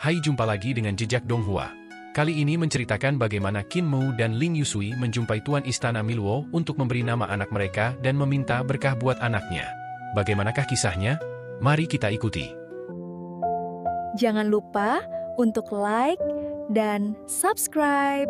Hai, jumpa lagi dengan Jejak Donghua. Kali ini menceritakan bagaimana Qin Mu dan Ling Yusui menjumpai Tuan Istana Miluo untuk memberi nama anak mereka dan meminta berkah buat anaknya. Bagaimanakah kisahnya? Mari kita ikuti. Jangan lupa untuk like dan subscribe.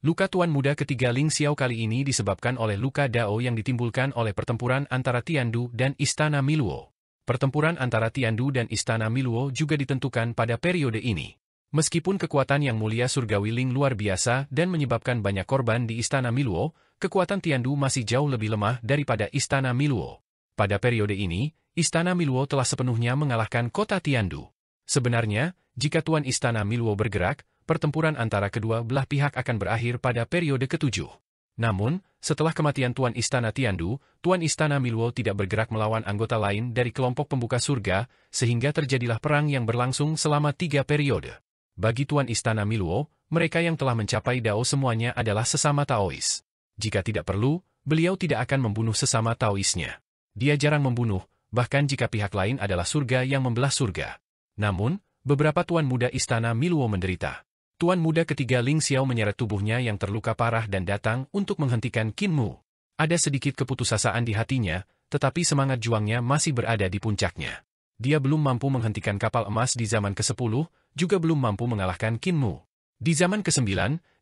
Luka tuan muda ketiga Ling Xiao kali ini disebabkan oleh luka Dao yang ditimbulkan oleh pertempuran antara Tiandu dan Istana Miluo. Pertempuran antara Tiandu dan Istana Miluo juga ditentukan pada periode ini. Meskipun kekuatan yang mulia surgawi Ling luar biasa dan menyebabkan banyak korban di Istana Miluo, kekuatan Tiandu masih jauh lebih lemah daripada Istana Miluo. Pada periode ini, Istana Miluo telah sepenuhnya mengalahkan kota Tiandu. Sebenarnya, jika Tuan Istana Miluo bergerak, pertempuran antara kedua belah pihak akan berakhir pada periode ketujuh. Namun, setelah kematian Tuan Istana Tiandu, Tuan Istana Miluo tidak bergerak melawan anggota lain dari kelompok pembuka surga, sehingga terjadilah perang yang berlangsung selama 3 periode. Bagi Tuan Istana Miluo, mereka yang telah mencapai Dao semuanya adalah sesama Taois. Jika tidak perlu, beliau tidak akan membunuh sesama Taoisnya. Dia jarang membunuh, bahkan jika pihak lain adalah surga yang membelah surga. Namun, beberapa tuan muda Istana Miluo menderita. Tuan muda ketiga Ling Xiao menyeret tubuhnya yang terluka parah dan datang untuk menghentikan Qin Mu. Ada sedikit keputusasaan di hatinya, tetapi semangat juangnya masih berada di puncaknya. Dia belum mampu menghentikan kapal emas di zaman ke-10, juga belum mampu mengalahkan Qin Mu. Di zaman ke-9,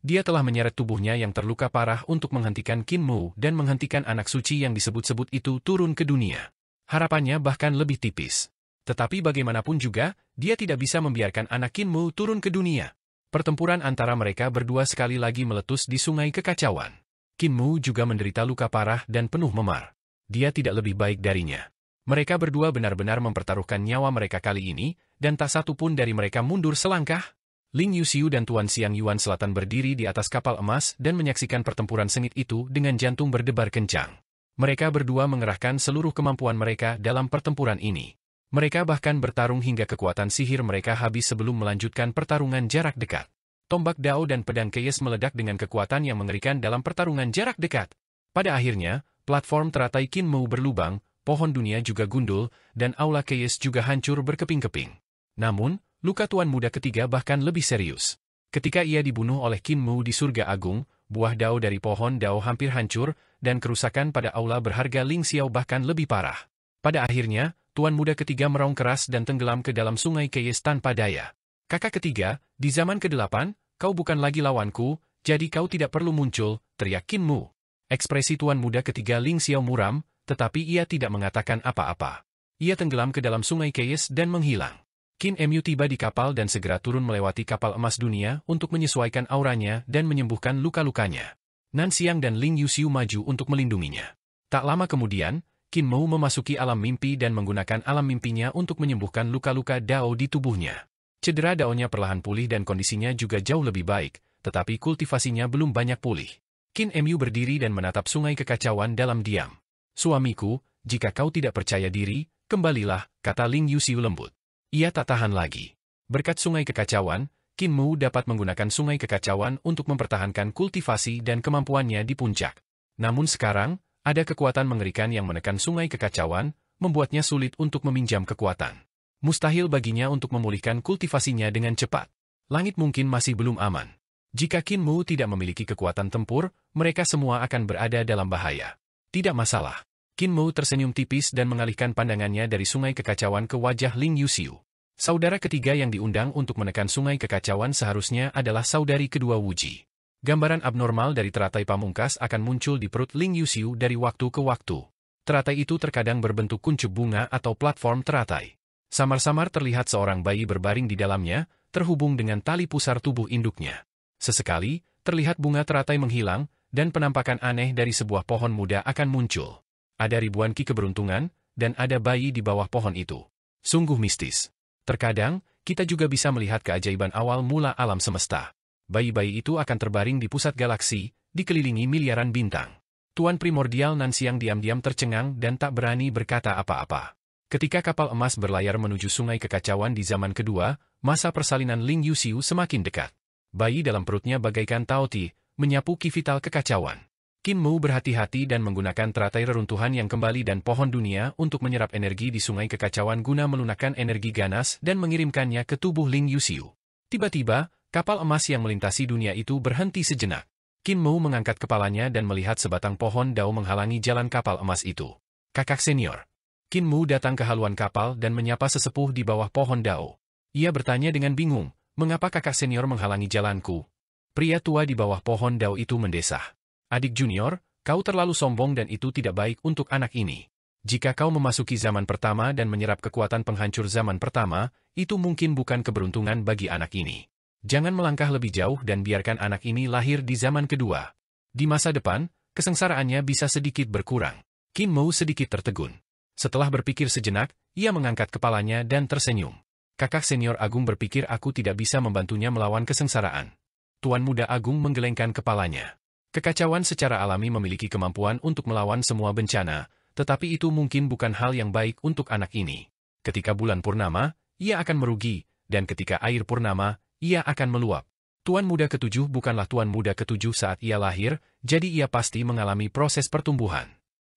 dia telah menyeret tubuhnya yang terluka parah untuk menghentikan Qin Mu dan menghentikan anak suci yang disebut-sebut itu turun ke dunia. Harapannya bahkan lebih tipis. Tetapi bagaimanapun juga, dia tidak bisa membiarkan anak Qin Mu turun ke dunia. Pertempuran antara mereka berdua sekali lagi meletus di Sungai Kekacauan. Qin Mu juga menderita luka parah dan penuh memar. Dia tidak lebih baik darinya. Mereka berdua benar-benar mempertaruhkan nyawa mereka kali ini, dan tak satu pun dari mereka mundur selangkah. Ling Yusiu dan Tuan Xiang Yuan Selatan berdiri di atas kapal emas dan menyaksikan pertempuran sengit itu dengan jantung berdebar kencang. Mereka berdua mengerahkan seluruh kemampuan mereka dalam pertempuran ini. Mereka bahkan bertarung hingga kekuatan sihir mereka habis sebelum melanjutkan pertarungan jarak dekat. Tombak Dao dan pedang Keyes meledak dengan kekuatan yang mengerikan dalam pertarungan jarak dekat. Pada akhirnya, platform teratai Qin Mu berlubang, pohon dunia juga gundul, dan aula Keyes juga hancur berkeping-keping. Namun, luka tuan muda ketiga bahkan lebih serius. Ketika ia dibunuh oleh Qin Mu di Surga Agung, buah Dao dari pohon Dao hampir hancur, dan kerusakan pada aula berharga Ling Xiao bahkan lebih parah. Pada akhirnya, tuan muda ketiga meraung keras dan tenggelam ke dalam sungai Keyes tanpa daya. Kakak ketiga, di zaman ke-8, kau bukan lagi lawanku, jadi kau tidak perlu muncul, teriak Qin Mu. Ekspresi tuan muda ketiga Ling Xiao muram, tetapi ia tidak mengatakan apa-apa. Ia tenggelam ke dalam sungai Keyes dan menghilang. Qin Mu tiba di kapal dan segera turun melewati kapal emas dunia untuk menyesuaikan auranya dan menyembuhkan luka-lukanya. Nan Xiang dan Ling Yusiu maju untuk melindunginya. Tak lama kemudian, Qin Mu memasuki alam mimpi dan menggunakan alam mimpinya untuk menyembuhkan luka-luka Dao di tubuhnya. Cedera Dao-nya perlahan pulih dan kondisinya juga jauh lebih baik, tetapi kultivasinya belum banyak pulih. Qin Mu berdiri dan menatap Sungai Kekacauan dalam diam. Suamiku, jika kau tidak percaya diri, kembalilah, kata Ling Yusiu lembut. Ia tak tahan lagi. Berkat Sungai Kekacauan, Qin Mu dapat menggunakan Sungai Kekacauan untuk mempertahankan kultivasi dan kemampuannya di puncak. Namun sekarang, ada kekuatan mengerikan yang menekan Sungai Kekacauan, membuatnya sulit untuk meminjam kekuatan. Mustahil baginya untuk memulihkan kultivasinya dengan cepat. Langit mungkin masih belum aman. Jika Qin Mu tidak memiliki kekuatan tempur, mereka semua akan berada dalam bahaya. Tidak masalah. Qin Mu tersenyum tipis dan mengalihkan pandangannya dari Sungai Kekacauan ke wajah Ling Yusiu. Saudara ketiga yang diundang untuk menekan Sungai Kekacauan seharusnya adalah saudari kedua Wuji. Gambaran abnormal dari teratai pamungkas akan muncul di perut Ling Yusiu dari waktu ke waktu. Teratai itu terkadang berbentuk kuncup bunga atau platform teratai. Samar-samar terlihat seorang bayi berbaring di dalamnya, terhubung dengan tali pusar tubuh induknya. Sesekali, terlihat bunga teratai menghilang, dan penampakan aneh dari sebuah pohon muda akan muncul. Ada ribuan ki keberuntungan, dan ada bayi di bawah pohon itu. Sungguh mistis. Terkadang, kita juga bisa melihat keajaiban awal mula alam semesta. Bayi-bayi itu akan terbaring di pusat galaksi, dikelilingi miliaran bintang. Tuan primordial Nan Xiang diam-diam tercengang dan tak berani berkata apa-apa. Ketika kapal emas berlayar menuju Sungai Kekacauan di zaman kedua, masa persalinan Ling Yusiu semakin dekat. Bayi dalam perutnya bagaikan Tao Ti, menyapu ki vital kekacauan. Qin Mu berhati-hati dan menggunakan teratai reruntuhan yang kembali dan pohon dunia untuk menyerap energi di sungai kekacauan guna melunakkan energi ganas dan mengirimkannya ke tubuh Ling Yuxiu. Tiba-tiba, kapal emas yang melintasi dunia itu berhenti sejenak. Qin Mu mengangkat kepalanya dan melihat sebatang pohon dao menghalangi jalan kapal emas itu. Kakak senior. Qin Mu datang ke haluan kapal dan menyapa sesepuh di bawah pohon dao. Ia bertanya dengan bingung, mengapa kakak senior menghalangi jalanku? Pria tua di bawah pohon dao itu mendesah. Adik junior, kau terlalu sombong dan itu tidak baik untuk anak ini. Jika kau memasuki zaman pertama dan menyerap kekuatan penghancur zaman pertama, itu mungkin bukan keberuntungan bagi anak ini. Jangan melangkah lebih jauh dan biarkan anak ini lahir di zaman kedua. Di masa depan, kesengsaraannya bisa sedikit berkurang. Qin Mu sedikit tertegun. Setelah berpikir sejenak, ia mengangkat kepalanya dan tersenyum. Kakak senior Agung berpikir aku tidak bisa membantunya melawan kesengsaraan. Tuan Muda Agung menggelengkan kepalanya. Kekacauan secara alami memiliki kemampuan untuk melawan semua bencana, tetapi itu mungkin bukan hal yang baik untuk anak ini. Ketika bulan purnama, ia akan merugi, dan ketika air purnama, ia akan meluap. Tuan Muda ketujuh bukanlah Tuan Muda ketujuh saat ia lahir, jadi ia pasti mengalami proses pertumbuhan.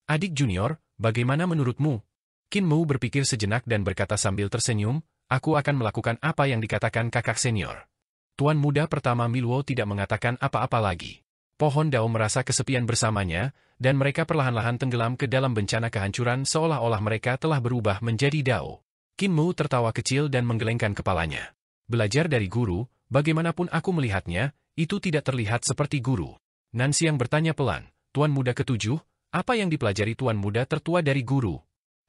Adik junior, bagaimana menurutmu? Qin Mu berpikir sejenak dan berkata sambil tersenyum, aku akan melakukan apa yang dikatakan kakak senior. Tuan Muda pertama Miluo tidak mengatakan apa-apa lagi. Pohon dao merasa kesepian bersamanya, dan mereka perlahan-lahan tenggelam ke dalam bencana kehancuran seolah-olah mereka telah berubah menjadi dao. Qin Mu tertawa kecil dan menggelengkan kepalanya. Belajar dari guru, bagaimanapun aku melihatnya, itu tidak terlihat seperti guru. Nanxiang bertanya pelan, Tuan Muda ketujuh, apa yang dipelajari Tuan Muda tertua dari guru?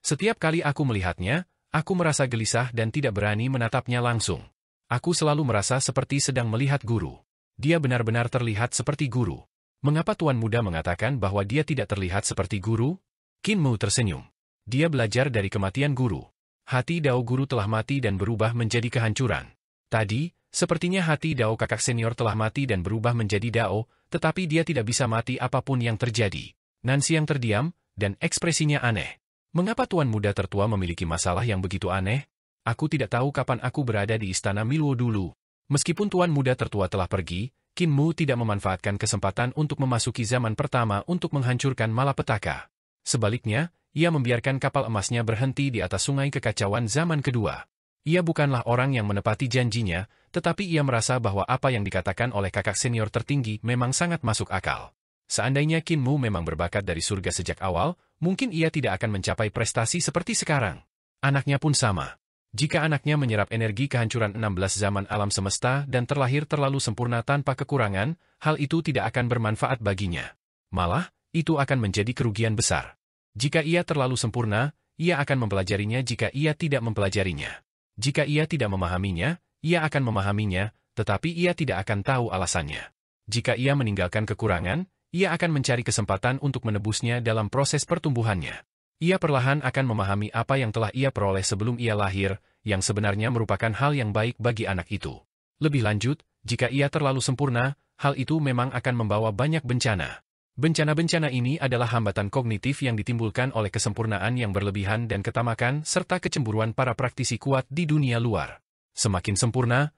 Setiap kali aku melihatnya, aku merasa gelisah dan tidak berani menatapnya langsung. Aku selalu merasa seperti sedang melihat guru. Dia benar-benar terlihat seperti guru. Mengapa Tuan Muda mengatakan bahwa dia tidak terlihat seperti guru? Qin Mu tersenyum. Dia belajar dari kematian guru. Hati dao guru telah mati dan berubah menjadi kehancuran. Tadi, sepertinya hati dao kakak senior telah mati dan berubah menjadi dao, tetapi dia tidak bisa mati apapun yang terjadi. Nanxiang terdiam, dan ekspresinya aneh. Mengapa Tuan Muda tertua memiliki masalah yang begitu aneh? Aku tidak tahu kapan aku berada di istana Miluo dulu. Meskipun Tuan Muda tertua telah pergi, Qin Mu tidak memanfaatkan kesempatan untuk memasuki zaman pertama untuk menghancurkan malapetaka. Sebaliknya, ia membiarkan kapal emasnya berhenti di atas sungai kekacauan zaman kedua. Ia bukanlah orang yang menepati janjinya, tetapi ia merasa bahwa apa yang dikatakan oleh kakak senior tertinggi memang sangat masuk akal. Seandainya Qin Mu memang berbakat dari surga sejak awal, mungkin ia tidak akan mencapai prestasi seperti sekarang. Anaknya pun sama. Jika anaknya menyerap energi kehancuran 16 zaman alam semesta dan terlahir terlalu sempurna tanpa kekurangan, hal itu tidak akan bermanfaat baginya. Malah, itu akan menjadi kerugian besar. Jika ia terlalu sempurna, ia akan mempelajarinya jika ia tidak mempelajarinya. Jika ia tidak memahaminya, ia akan memahaminya, tetapi ia tidak akan tahu alasannya. Jika ia meninggalkan kekurangan, ia akan mencari kesempatan untuk menebusnya dalam proses pertumbuhannya. Ia perlahan akan memahami apa yang telah ia peroleh sebelum ia lahir, yang sebenarnya merupakan hal yang baik bagi anak itu. Lebih lanjut, jika ia terlalu sempurna, hal itu memang akan membawa banyak bencana. Bencana-bencana ini adalah hambatan kognitif yang ditimbulkan oleh kesempurnaan yang berlebihan dan ketamakan serta kecemburuan para praktisi kuat di dunia luar. Semakin sempurna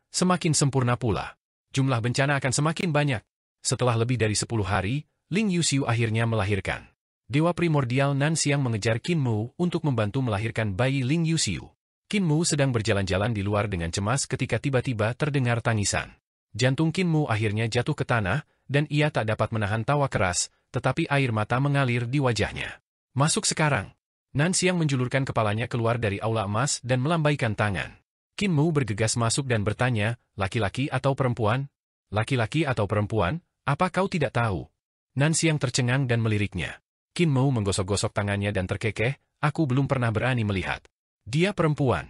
pula. Jumlah bencana akan semakin banyak. Setelah lebih dari 10 hari, Ling Yuxiu akhirnya melahirkan. Dewa primordial Nanxiang mengejar Qin Mu untuk membantu melahirkan bayi Ling Yuxiu. Qin Mu sedang berjalan-jalan di luar dengan cemas ketika tiba-tiba terdengar tangisan. Jantung Qin Mu akhirnya jatuh ke tanah, dan ia tak dapat menahan tawa keras, tetapi air mata mengalir di wajahnya. Masuk sekarang. Nanxiang menjulurkan kepalanya keluar dari aula emas dan melambaikan tangan. Qin Mu bergegas masuk dan bertanya, laki-laki atau perempuan? Laki-laki atau perempuan? Apa kau tidak tahu? Nanxiang tercengang dan meliriknya. Qin Mu menggosok-gosok tangannya dan terkekeh, aku belum pernah berani melihat. Dia perempuan.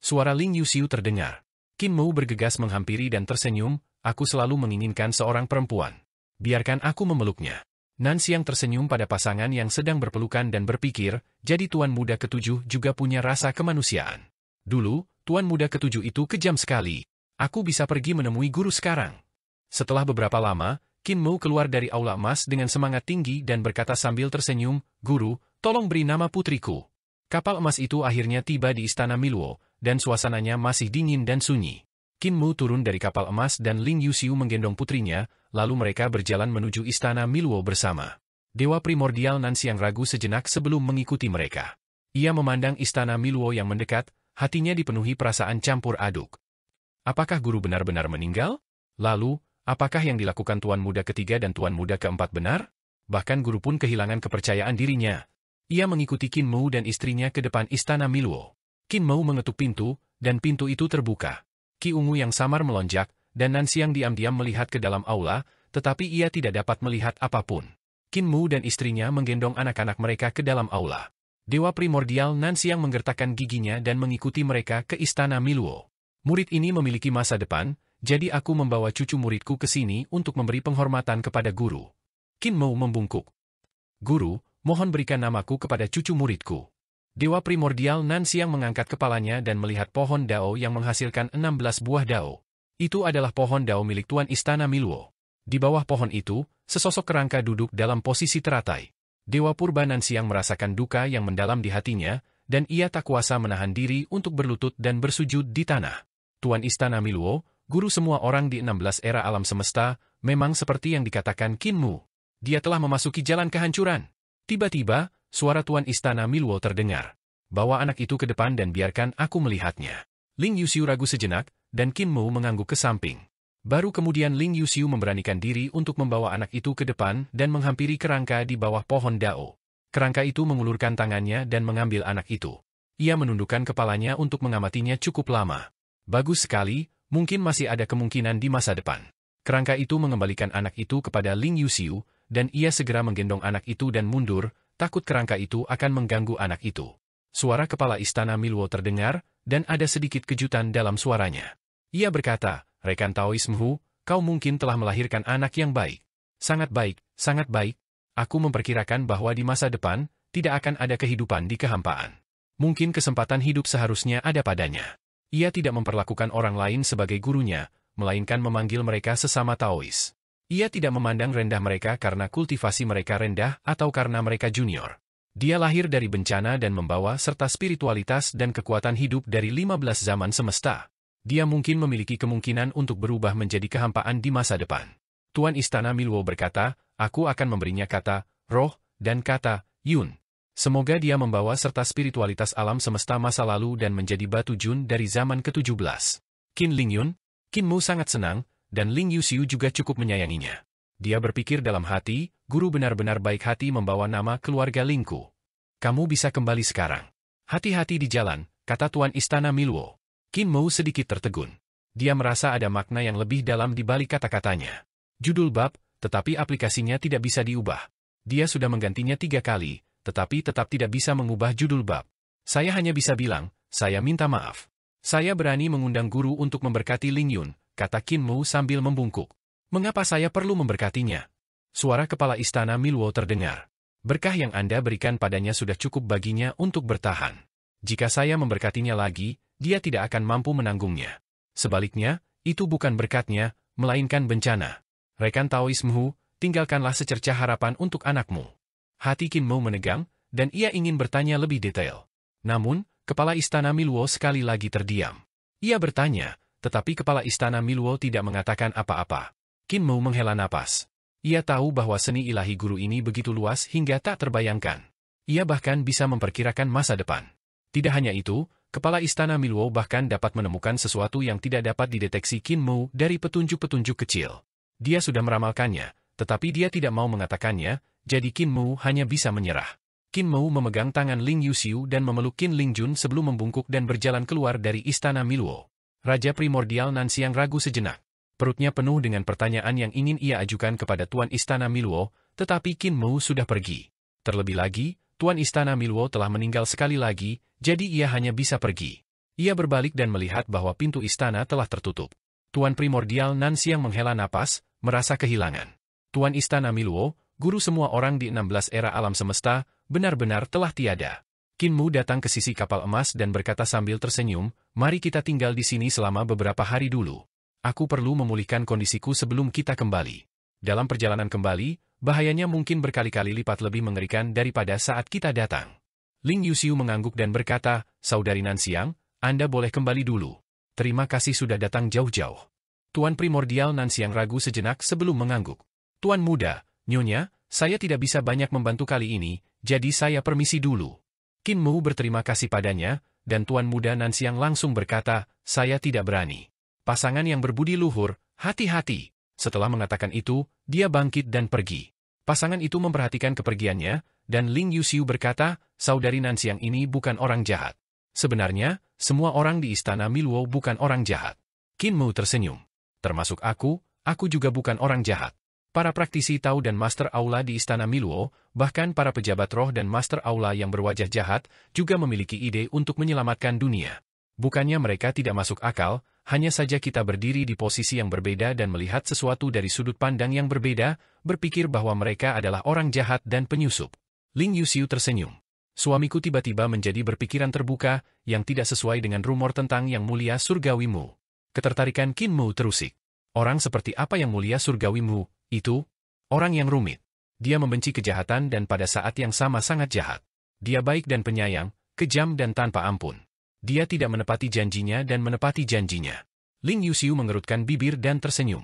Suara Ling Yuxiu terdengar. Qin Mu bergegas menghampiri dan tersenyum, aku selalu menginginkan seorang perempuan. Biarkan aku memeluknya. Nanxiang tersenyum pada pasangan yang sedang berpelukan dan berpikir, jadi Tuan Muda ketujuh juga punya rasa kemanusiaan. Dulu, Tuan Muda ketujuh itu kejam sekali. Aku bisa pergi menemui guru sekarang. Setelah beberapa lama, Qin Mu keluar dari aula emas dengan semangat tinggi dan berkata sambil tersenyum, Guru, tolong beri nama putriku. Kapal emas itu akhirnya tiba di istana Miluo, dan suasananya masih dingin dan sunyi. Qin Mu turun dari kapal emas dan Ling Yuxiu menggendong putrinya, lalu mereka berjalan menuju istana Miluo bersama. Dewa primordial Nanxiang ragu sejenak sebelum mengikuti mereka. Ia memandang istana Miluo yang mendekat, hatinya dipenuhi perasaan campur aduk. Apakah guru benar-benar meninggal? Lalu, apakah yang dilakukan Tuan Muda ketiga dan Tuan Muda keempat benar? Bahkan guru pun kehilangan kepercayaan dirinya. Ia mengikuti Qin Mu dan istrinya ke depan istana Miluo. Qin Mu mengetuk pintu, dan pintu itu terbuka. Qi ungu yang samar melonjak, dan Nanxiang diam-diam melihat ke dalam aula, tetapi ia tidak dapat melihat apapun. Qin Mu dan istrinya menggendong anak-anak mereka ke dalam aula. Dewa primordial Nanxiang menggertakkan giginya dan mengikuti mereka ke istana Miluo. Murid ini memiliki masa depan, jadi aku membawa cucu muridku ke sini untuk memberi penghormatan kepada guru. Qin Mu membungkuk. Guru, mohon berikan namaku kepada cucu muridku. Dewa primordial Nanxiang mengangkat kepalanya dan melihat pohon dao yang menghasilkan 16 buah dao. Itu adalah pohon dao milik Tuan Istana Miluo. Di bawah pohon itu, sesosok kerangka duduk dalam posisi teratai. Dewa purba Nanxiang merasakan duka yang mendalam di hatinya, dan ia tak kuasa menahan diri untuk berlutut dan bersujud di tanah. Tuan Istana Miluo, guru semua orang di 16 era alam semesta, memang seperti yang dikatakan Qin Mu. Dia telah memasuki jalan kehancuran. Tiba-tiba, suara Tuan Istana Miluo terdengar. Bawa anak itu ke depan dan biarkan aku melihatnya. Ling Yuxiu ragu sejenak, dan Qin Mu mengangguk ke samping. Baru kemudian Ling Yuxiu memberanikan diri untuk membawa anak itu ke depan dan menghampiri kerangka di bawah pohon dao. Kerangka itu mengulurkan tangannya dan mengambil anak itu. Ia menundukkan kepalanya untuk mengamatinya cukup lama. Bagus sekali, mungkin masih ada kemungkinan di masa depan. Kerangka itu mengembalikan anak itu kepada Ling Yuxiu, dan ia segera menggendong anak itu dan mundur, takut kerangka itu akan mengganggu anak itu. Suara kepala istana Miluo terdengar, dan ada sedikit kejutan dalam suaranya. Ia berkata, Rekan Taoisme, kau mungkin telah melahirkan anak yang baik. Sangat baik, sangat baik. Aku memperkirakan bahwa di masa depan, tidak akan ada kehidupan di kehampaan. Mungkin kesempatan hidup seharusnya ada padanya. Ia tidak memperlakukan orang lain sebagai gurunya, melainkan memanggil mereka sesama Taois. Ia tidak memandang rendah mereka karena kultivasi mereka rendah atau karena mereka junior. Dia lahir dari bencana dan membawa serta spiritualitas dan kekuatan hidup dari 15 zaman semesta. Dia mungkin memiliki kemungkinan untuk berubah menjadi kehampaan di masa depan. Tuan Istana Miluo berkata, aku akan memberinya kata, roh, dan kata, yun. Semoga dia membawa serta spiritualitas alam semesta masa lalu dan menjadi batu jun dari zaman ke-17. Qin Ling Yun, Qin Mu sangat senang, dan Ling Yuxiu juga cukup menyayanginya. Dia berpikir dalam hati, guru benar-benar baik hati membawa nama keluarga Lingku. Kamu bisa kembali sekarang. Hati-hati di jalan, kata Tuan Istana Miluo. Qin Mu sedikit tertegun. Dia merasa ada makna yang lebih dalam di balik kata-katanya. Judul bab, tetapi aplikasinya tidak bisa diubah. Dia sudah menggantinya 3 kali, tetapi tetap tidak bisa mengubah judul bab. Saya hanya bisa bilang, saya minta maaf. Saya berani mengundang guru untuk memberkati Ling Yun, kata Qin Mu sambil membungkuk. Mengapa saya perlu memberkatinya? Suara kepala istana Miluo terdengar. Berkah yang Anda berikan padanya sudah cukup baginya untuk bertahan. Jika saya memberkatinya lagi, dia tidak akan mampu menanggungnya. Sebaliknya, itu bukan berkatnya, melainkan bencana. Rekan Taoisme, tinggalkanlah secercah harapan untuk anakmu. Hati Qin Mu menegang, dan ia ingin bertanya lebih detail. Namun, kepala istana Miluo sekali lagi terdiam. Ia bertanya, tetapi kepala istana Miluo tidak mengatakan apa-apa. Qin Mu menghela napas. Ia tahu bahwa seni ilahi guru ini begitu luas hingga tak terbayangkan. Ia bahkan bisa memperkirakan masa depan. Tidak hanya itu, kepala istana Miluo bahkan dapat menemukan sesuatu yang tidak dapat dideteksi Qin Mu dari petunjuk-petunjuk kecil. Dia sudah meramalkannya, tetapi dia tidak mau mengatakannya, jadi Qin Mu hanya bisa menyerah. Qin Mu memegang tangan Ling Yuxiu dan memeluk Qin Ling Jun sebelum membungkuk dan berjalan keluar dari istana Miluo. Raja primordial Nanxiang ragu sejenak. Perutnya penuh dengan pertanyaan yang ingin ia ajukan kepada Tuan Istana Miluo, tetapi Qin Mu sudah pergi. Terlebih lagi, Tuan Istana Miluo telah meninggal sekali lagi, jadi ia hanya bisa pergi. Ia berbalik dan melihat bahwa pintu istana telah tertutup. Tuan primordial Nanxiang menghela napas, merasa kehilangan. Tuan Istana Miluo, guru semua orang di 16 era alam semesta, benar-benar telah tiada. Qin Mu datang ke sisi kapal emas dan berkata sambil tersenyum, mari kita tinggal di sini selama beberapa hari dulu. Aku perlu memulihkan kondisiku sebelum kita kembali. Dalam perjalanan kembali, bahayanya mungkin berkali-kali lipat lebih mengerikan daripada saat kita datang. Ling Yuxiu mengangguk dan berkata, Saudari Nanxiang, Anda boleh kembali dulu. Terima kasih sudah datang jauh-jauh. Tuan primordial Nanxiang ragu sejenak sebelum mengangguk. Tuan muda, Nyonya, saya tidak bisa banyak membantu kali ini, jadi saya permisi dulu. Qin Mu berterima kasih padanya, dan Tuan Muda Nanxiang langsung berkata, saya tidak berani. Pasangan yang berbudi luhur, hati-hati. Setelah mengatakan itu, dia bangkit dan pergi. Pasangan itu memperhatikan kepergiannya, dan Ling Yuxiu berkata, saudari Nanxiang ini bukan orang jahat. Sebenarnya, semua orang di istana Miluo bukan orang jahat. Qin Mu tersenyum. Termasuk aku juga bukan orang jahat. Para praktisi Tao dan Master Aula di istana Miluo, bahkan para pejabat roh dan Master Aula yang berwajah jahat, juga memiliki ide untuk menyelamatkan dunia. Bukannya mereka tidak masuk akal, hanya saja kita berdiri di posisi yang berbeda dan melihat sesuatu dari sudut pandang yang berbeda, berpikir bahwa mereka adalah orang jahat dan penyusup. Ling Yuxiu tersenyum. Suamiku tiba-tiba menjadi berpikiran terbuka, yang tidak sesuai dengan rumor tentang Yang Mulia Surgawi Mu. Ketertarikan Qin Mu terusik. Orang seperti apa Yang Mulia Surgawi Mu? Itu orang yang rumit. Dia membenci kejahatan dan pada saat yang sama sangat jahat. Dia baik dan penyayang, kejam dan tanpa ampun. Dia tidak menepati janjinya dan menepati janjinya. Ling Yuxiu mengerutkan bibir dan tersenyum.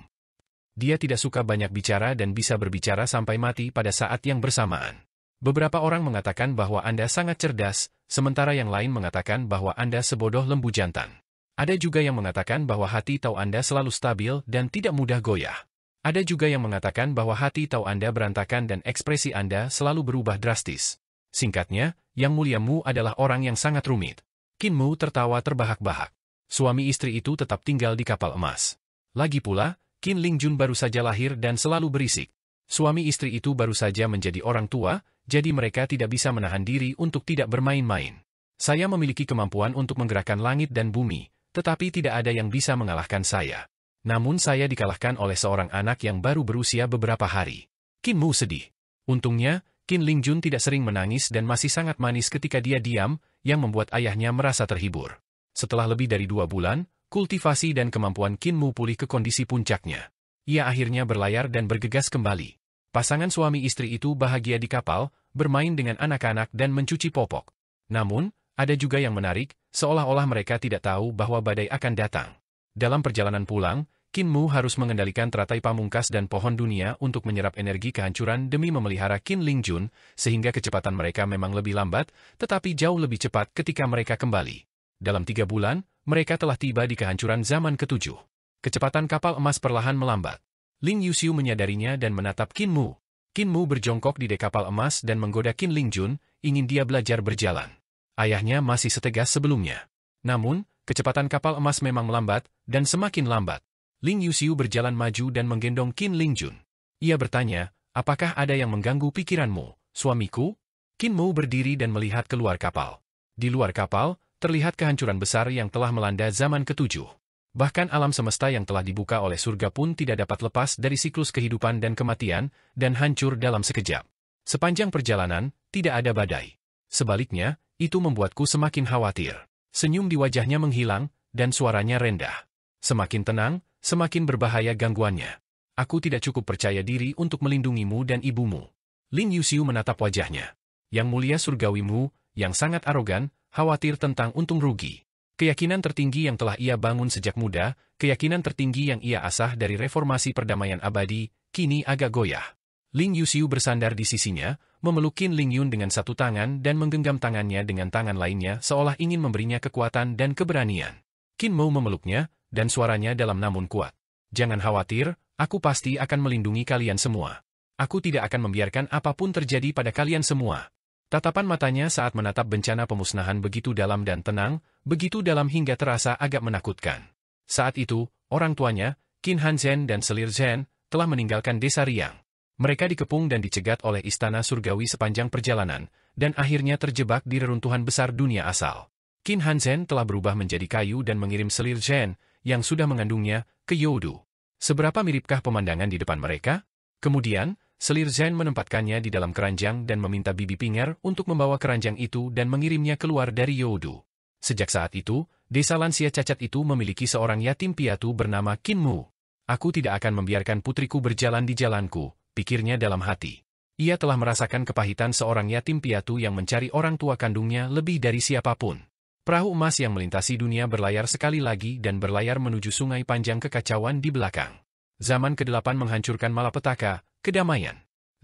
Dia tidak suka banyak bicara dan bisa berbicara sampai mati pada saat yang bersamaan. Beberapa orang mengatakan bahwa Anda sangat cerdas, sementara yang lain mengatakan bahwa Anda sebodoh lembu jantan. Ada juga yang mengatakan bahwa hati tahu Anda selalu stabil dan tidak mudah goyah. Ada juga yang mengatakan bahwa hati tahu Anda berantakan dan ekspresi Anda selalu berubah drastis. Singkatnya, Yang Mulia Mu adalah orang yang sangat rumit. Qin Mu tertawa terbahak-bahak. Suami istri itu tetap tinggal di kapal emas. Lagi pula, Qin Lingjun baru saja lahir dan selalu berisik. Suami istri itu baru saja menjadi orang tua, jadi mereka tidak bisa menahan diri untuk tidak bermain-main. Saya memiliki kemampuan untuk menggerakkan langit dan bumi, tetapi tidak ada yang bisa mengalahkan saya. Namun saya dikalahkan oleh seorang anak yang baru berusia beberapa hari. Qin Mu sedih. Untungnya, Qin Lingjun tidak sering menangis dan masih sangat manis ketika dia diam, yang membuat ayahnya merasa terhibur. Setelah lebih dari 2 bulan, kultivasi dan kemampuan Qin Mu pulih ke kondisi puncaknya. Ia akhirnya berlayar dan bergegas kembali. Pasangan suami istri itu bahagia di kapal, bermain dengan anak-anak dan mencuci popok. Namun, ada juga yang menarik, seolah-olah mereka tidak tahu bahwa badai akan datang. Dalam perjalanan pulang, Qin Mu harus mengendalikan teratai pamungkas dan pohon dunia untuk menyerap energi kehancuran demi memelihara Qin Lingjun, sehingga kecepatan mereka memang lebih lambat, tetapi jauh lebih cepat ketika mereka kembali. Dalam 3 bulan, mereka telah tiba di kehancuran zaman ke-7. Kecepatan kapal emas perlahan melambat. Ling Yuxiu menyadarinya dan menatap Qin Mu. Qin Mu berjongkok di dek kapal emas dan menggoda Qin Lingjun, ingin dia belajar berjalan. Ayahnya masih setegas sebelumnya. Namun, kecepatan kapal emas memang melambat, dan semakin lambat. Ling Yuxiu berjalan maju dan menggendong Qin Lingjun. Ia bertanya, apakah ada yang mengganggu pikiranmu, suamiku? Qin Mu berdiri dan melihat keluar kapal. Di luar kapal, terlihat kehancuran besar yang telah melanda zaman ke-7. Bahkan alam semesta yang telah dibuka oleh surga pun tidak dapat lepas dari siklus kehidupan dan kematian, dan hancur dalam sekejap. Sepanjang perjalanan, tidak ada badai. Sebaliknya, itu membuatku semakin khawatir. Senyum di wajahnya menghilang, dan suaranya rendah. Semakin tenang, semakin berbahaya gangguannya. Aku tidak cukup percaya diri untuk melindungimu dan ibumu. Ling Yuxiu menatap wajahnya. Yang Mulia Surgawi Mu, yang sangat arogan, khawatir tentang untung rugi. Keyakinan tertinggi yang telah ia bangun sejak muda, keyakinan tertinggi yang ia asah dari reformasi perdamaian abadi, kini agak goyah. Ling Yuxiu bersandar di sisinya, memeluk Qin Lingjun dengan satu tangan dan menggenggam tangannya dengan tangan lainnya seolah ingin memberinya kekuatan dan keberanian. Qin Mu memeluknya, dan suaranya dalam namun kuat. Jangan khawatir, aku pasti akan melindungi kalian semua. Aku tidak akan membiarkan apapun terjadi pada kalian semua. Tatapan matanya saat menatap bencana pemusnahan begitu dalam dan tenang, begitu dalam hingga terasa agak menakutkan. Saat itu, orang tuanya, Qin Hanzhen dan Selir Zhen, telah meninggalkan desa Riang. Mereka dikepung dan dicegat oleh istana surgawi sepanjang perjalanan, dan akhirnya terjebak di reruntuhan besar dunia asal. Qin Hanzhen telah berubah menjadi kayu dan mengirim Selir Zhen, yang sudah mengandungnya, ke Youdu. Seberapa miripkah pemandangan di depan mereka? Kemudian, Selir Zhen menempatkannya di dalam keranjang dan meminta Bibi Pinger untuk membawa keranjang itu dan mengirimnya keluar dari Youdu. Sejak saat itu, desa lansia cacat itu memiliki seorang yatim piatu bernama Qin Mu. Aku tidak akan membiarkan putriku berjalan di jalanku, pikirnya dalam hati. Ia telah merasakan kepahitan seorang yatim piatu yang mencari orang tua kandungnya lebih dari siapapun. Perahu emas yang melintasi dunia berlayar sekali lagi dan berlayar menuju sungai panjang kekacauan di belakang. Zaman ke-8 menghancurkan malapetaka, kedamaian.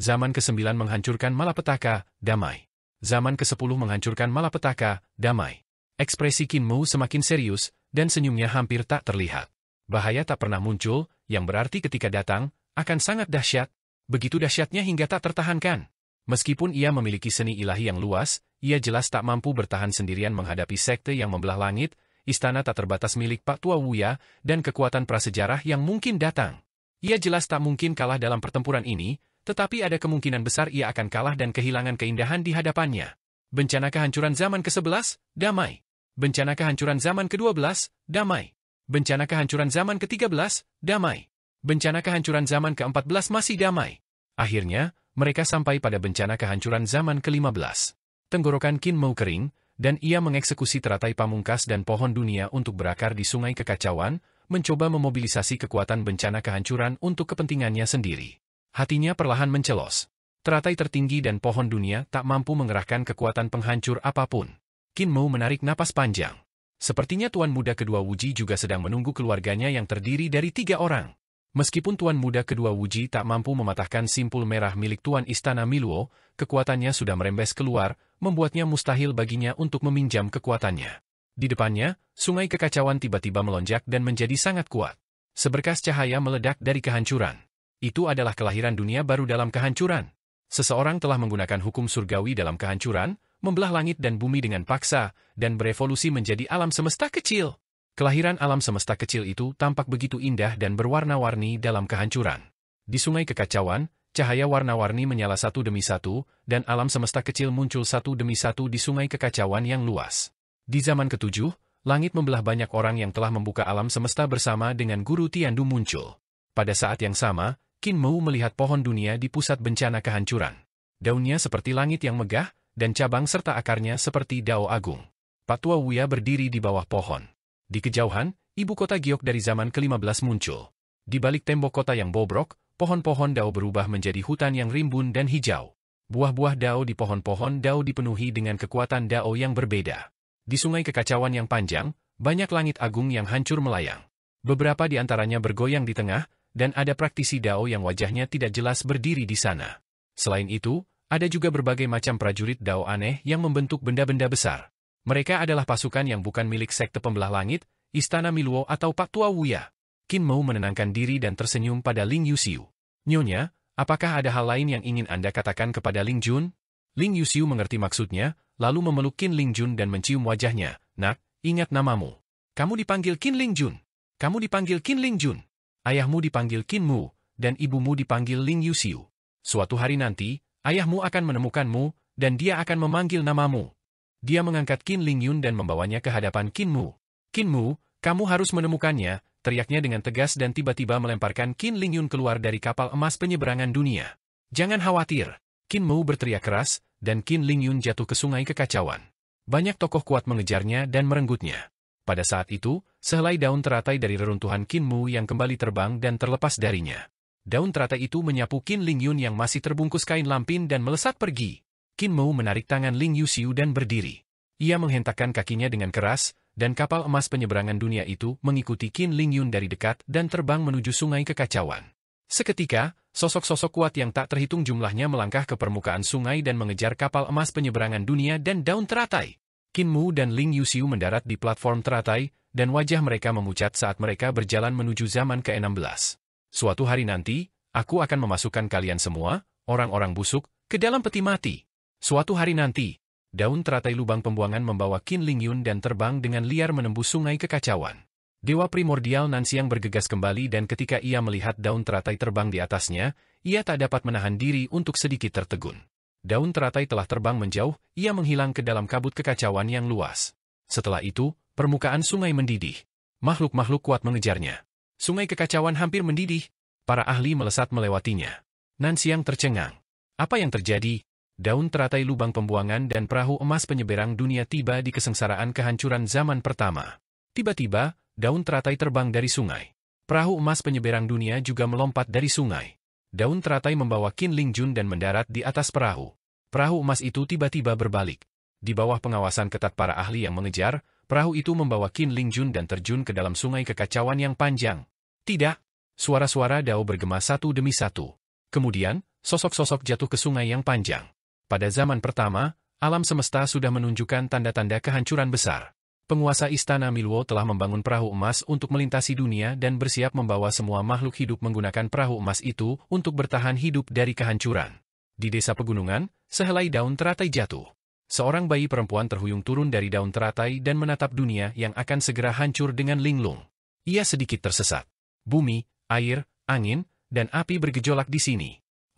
Zaman ke-9 menghancurkan malapetaka, damai. Zaman ke-10 menghancurkan malapetaka, damai. Ekspresi Qin Mu semakin serius, dan senyumnya hampir tak terlihat. Bahaya tak pernah muncul, yang berarti ketika datang, akan sangat dahsyat. Begitu dahsyatnya hingga tak tertahankan. Meskipun ia memiliki seni ilahi yang luas, ia jelas tak mampu bertahan sendirian menghadapi sekte yang membelah langit, istana tak terbatas milik Pak Tua Wuya, dan kekuatan prasejarah yang mungkin datang. Ia jelas tak mungkin kalah dalam pertempuran ini, tetapi ada kemungkinan besar ia akan kalah dan kehilangan keindahan di hadapannya. Bencana kehancuran zaman ke-11, damai. Bencana kehancuran zaman ke-12, damai. Bencana kehancuran zaman ke-13, damai. Bencana kehancuran zaman ke-14 masih damai. Akhirnya, mereka sampai pada bencana kehancuran zaman ke-15. Tenggorokan Qin Mu kering, dan ia mengeksekusi teratai pamungkas dan pohon dunia untuk berakar di sungai kekacauan, mencoba memobilisasi kekuatan bencana kehancuran untuk kepentingannya sendiri. Hatinya perlahan mencelos. Teratai tertinggi dan pohon dunia tak mampu mengerahkan kekuatan penghancur apapun. Qin Mu menarik napas panjang. Sepertinya Tuan Muda kedua Wuji juga sedang menunggu keluarganya yang terdiri dari 3 orang. Meskipun Tuan Muda kedua Wuji tak mampu mematahkan simpul merah milik Tuan Istana Miluo, kekuatannya sudah merembes keluar, membuatnya mustahil baginya untuk meminjam kekuatannya. Di depannya, sungai kekacauan tiba-tiba melonjak dan menjadi sangat kuat. Seberkas cahaya meledak dari kehancuran. Itu adalah kelahiran dunia baru dalam kehancuran. Seseorang telah menggunakan hukum surgawi dalam kehancuran, membelah langit dan bumi dengan paksa, dan berevolusi menjadi alam semesta kecil. Kelahiran alam semesta kecil itu tampak begitu indah dan berwarna-warni dalam kehancuran. Di sungai kekacauan, cahaya warna-warni menyala satu demi satu, dan alam semesta kecil muncul satu demi satu di sungai kekacauan yang luas. Di zaman ke-7, langit membelah banyak orang yang telah membuka alam semesta bersama dengan Guru Tiandu muncul. Pada saat yang sama, Qin Mu melihat pohon dunia di pusat bencana kehancuran. Daunnya seperti langit yang megah, dan cabang serta akarnya seperti dao agung. Pak Tua Wuya berdiri di bawah pohon. Di kejauhan, ibu kota Giok dari zaman ke-15 muncul. Di balik tembok kota yang bobrok, pohon-pohon dao berubah menjadi hutan yang rimbun dan hijau. Buah-buah dao di pohon-pohon dao dipenuhi dengan kekuatan dao yang berbeda. Di sungai kekacauan yang panjang, banyak langit agung yang hancur melayang. Beberapa di antaranya bergoyang di tengah, dan ada praktisi dao yang wajahnya tidak jelas berdiri di sana. Selain itu, ada juga berbagai macam prajurit dao aneh yang membentuk benda-benda besar. Mereka adalah pasukan yang bukan milik sekte pembelah langit, Istana Miluo atau Pak Tua Wuya. Qin Mu menenangkan diri dan tersenyum pada Ling Yuxiu. Nyonya, apakah ada hal lain yang ingin Anda katakan kepada Ling Jun? Ling Yuxiu mengerti maksudnya, lalu memeluk Qin Ling Jun dan mencium wajahnya. Nak, ingat namamu. Kamu dipanggil Qin Ling Jun. Kamu dipanggil Qin Ling Jun. Ayahmu dipanggil Qin Mu, dan ibumu dipanggil Ling Yuxiu. Suatu hari nanti, ayahmu akan menemukanmu, dan dia akan memanggil namamu. Dia mengangkat Qin Ling Yun dan membawanya ke hadapan Qin Mu. Qin Mu, kamu harus menemukannya, teriaknya dengan tegas dan tiba-tiba melemparkan Qin Ling Yun keluar dari kapal emas penyeberangan dunia. Jangan khawatir. Qin Mu berteriak keras, dan Qin Ling Yun jatuh ke sungai kekacauan. Banyak tokoh kuat mengejarnya dan merenggutnya. Pada saat itu, sehelai daun teratai dari reruntuhan Qin Mu yang kembali terbang dan terlepas darinya. Daun teratai itu menyapu Qin Ling Yun yang masih terbungkus kain lampin dan melesat pergi. Qin Mu menarik tangan Ling Yuxiu dan berdiri. Ia menghentakkan kakinya dengan keras, dan kapal emas penyeberangan dunia itu mengikuti Qin Ling Yun dari dekat dan terbang menuju sungai kekacauan. Seketika, sosok-sosok kuat yang tak terhitung jumlahnya melangkah ke permukaan sungai dan mengejar kapal emas penyeberangan dunia dan daun teratai. Qin Mu dan Ling Yuxiu mendarat di platform teratai, dan wajah mereka memucat saat mereka berjalan menuju zaman ke-16. Suatu hari nanti, aku akan memasukkan kalian semua, orang-orang busuk, ke dalam peti mati. Suatu hari nanti, daun teratai lubang pembuangan membawa Qin Ling Yun dan terbang dengan liar menembus sungai kekacauan. Dewa primordial Nanxiang bergegas kembali dan ketika ia melihat daun teratai terbang di atasnya, ia tak dapat menahan diri untuk sedikit tertegun. Daun teratai telah terbang menjauh, ia menghilang ke dalam kabut kekacauan yang luas. Setelah itu, permukaan sungai mendidih. Makhluk-makhluk kuat mengejarnya. Sungai kekacauan hampir mendidih. Para ahli melesat melewatinya. Nanxiang tercengang. Apa yang terjadi? Daun teratai lubang pembuangan dan perahu emas penyeberang dunia tiba di kesengsaraan kehancuran zaman pertama. Tiba-tiba, daun teratai terbang dari sungai. Perahu emas penyeberang dunia juga melompat dari sungai. Daun teratai membawa Qin Ling Jun dan mendarat di atas perahu. Perahu emas itu tiba-tiba berbalik. Di bawah pengawasan ketat para ahli yang mengejar, perahu itu membawa Qin Ling Jun dan terjun ke dalam sungai kekacauan yang panjang. Tidak! Suara-suara dao bergema satu demi satu. Kemudian, sosok-sosok jatuh ke sungai yang panjang. Pada zaman pertama, alam semesta sudah menunjukkan tanda-tanda kehancuran besar. Penguasa Istana Milwo telah membangun perahu emas untuk melintasi dunia dan bersiap membawa semua makhluk hidup menggunakan perahu emas itu untuk bertahan hidup dari kehancuran. Di desa pegunungan, sehelai daun teratai jatuh. Seorang bayi perempuan terhuyung turun dari daun teratai dan menatap dunia yang akan segera hancur dengan linglung. Ia sedikit tersesat. Bumi, air, angin, dan api bergejolak di sini.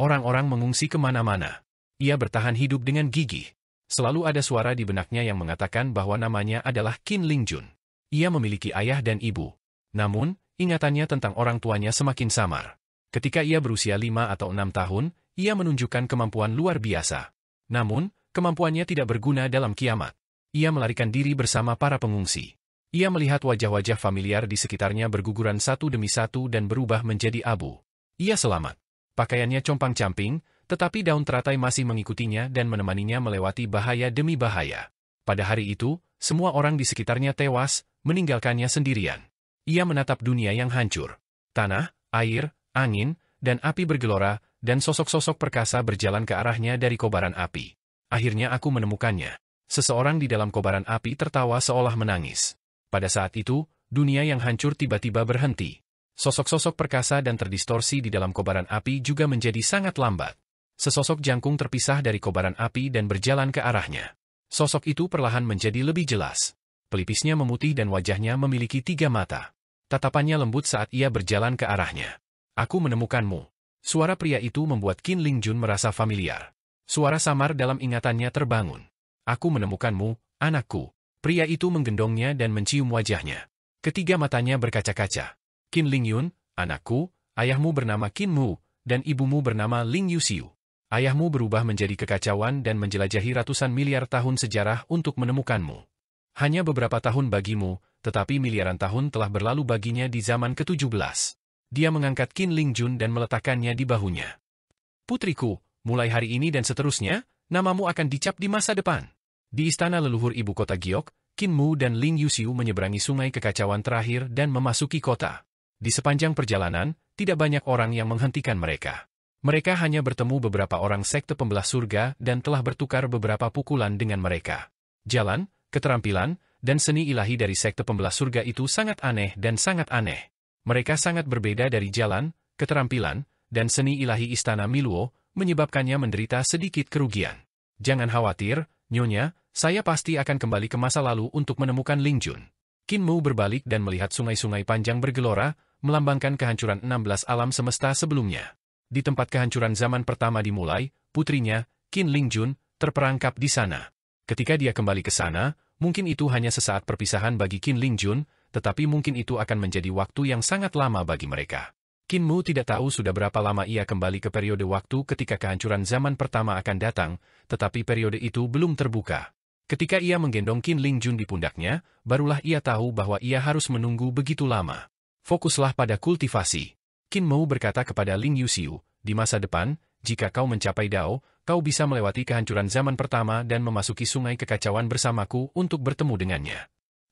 Orang-orang mengungsi kemana-mana. Ia bertahan hidup dengan gigih. Selalu ada suara di benaknya yang mengatakan bahwa namanya adalah Qin Lingjun. Ia memiliki ayah dan ibu. Namun, ingatannya tentang orang tuanya semakin samar. Ketika ia berusia 5 atau 6 tahun, ia menunjukkan kemampuan luar biasa. Namun, kemampuannya tidak berguna dalam kiamat. Ia melarikan diri bersama para pengungsi. Ia melihat wajah-wajah familiar di sekitarnya berguguran satu demi satu dan berubah menjadi abu. Ia selamat. Pakaiannya compang-camping, tetapi daun teratai masih mengikutinya dan menemaninya melewati bahaya demi bahaya. Pada hari itu, semua orang di sekitarnya tewas, meninggalkannya sendirian. Ia menatap dunia yang hancur. Tanah, air, angin, dan api bergelora, dan sosok-sosok perkasa berjalan ke arahnya dari kobaran api. Akhirnya aku menemukannya. Seseorang di dalam kobaran api tertawa seolah menangis. Pada saat itu, dunia yang hancur tiba-tiba berhenti. Sosok-sosok perkasa dan terdistorsi di dalam kobaran api juga menjadi sangat lambat. Sesosok jangkung terpisah dari kobaran api dan berjalan ke arahnya. Sosok itu perlahan menjadi lebih jelas. Pelipisnya memutih dan wajahnya memiliki 3 mata. Tatapannya lembut saat ia berjalan ke arahnya. Aku menemukanmu. Suara pria itu membuat Qin Lingjun merasa familiar. Suara samar dalam ingatannya terbangun. Aku menemukanmu, anakku. Pria itu menggendongnya dan mencium wajahnya. Ketiga matanya berkaca-kaca. Qin Lingyun, anakku, ayahmu bernama Qin Mu, dan ibumu bernama Ling Yuxiu. Ayahmu berubah menjadi kekacauan dan menjelajahi ratusan miliar tahun sejarah untuk menemukanmu. Hanya beberapa tahun bagimu, tetapi miliaran tahun telah berlalu baginya di zaman ke-17. Dia mengangkat Qin Lingjun dan meletakkannya di bahunya. Putriku, mulai hari ini dan seterusnya, namamu akan dicap di masa depan. Di istana leluhur ibu kota Giok, Qin Mu dan Ling Yuxiu menyeberangi sungai kekacauan terakhir dan memasuki kota. Di sepanjang perjalanan, tidak banyak orang yang menghentikan mereka. Mereka hanya bertemu beberapa orang sekte pembelah surga dan telah bertukar beberapa pukulan dengan mereka. Jalan, keterampilan, dan seni ilahi dari sekte pembelah surga itu sangat aneh dan sangat aneh. Mereka sangat berbeda dari jalan, keterampilan, dan seni ilahi Istana Milwo, menyebabkannya menderita sedikit kerugian. Jangan khawatir, Nyonya, saya pasti akan kembali ke masa lalu untuk menemukan Lingjun. Qin Mu berbalik dan melihat sungai-sungai panjang bergelora, melambangkan kehancuran 16 alam semesta sebelumnya. Di tempat kehancuran zaman pertama dimulai, putrinya, Qin Lingjun, terperangkap di sana. Ketika dia kembali ke sana, mungkin itu hanya sesaat perpisahan bagi Qin Lingjun, tetapi mungkin itu akan menjadi waktu yang sangat lama bagi mereka. Qin Mu tidak tahu sudah berapa lama ia kembali ke periode waktu ketika kehancuran zaman pertama akan datang, tetapi periode itu belum terbuka. Ketika ia menggendong Qin Lingjun di pundaknya, barulah ia tahu bahwa ia harus menunggu begitu lama. Fokuslah pada kultivasi. Qin Mu berkata kepada Ling Yuxiu, di masa depan, jika kau mencapai Dao, kau bisa melewati kehancuran zaman pertama dan memasuki sungai kekacauan bersamaku untuk bertemu dengannya.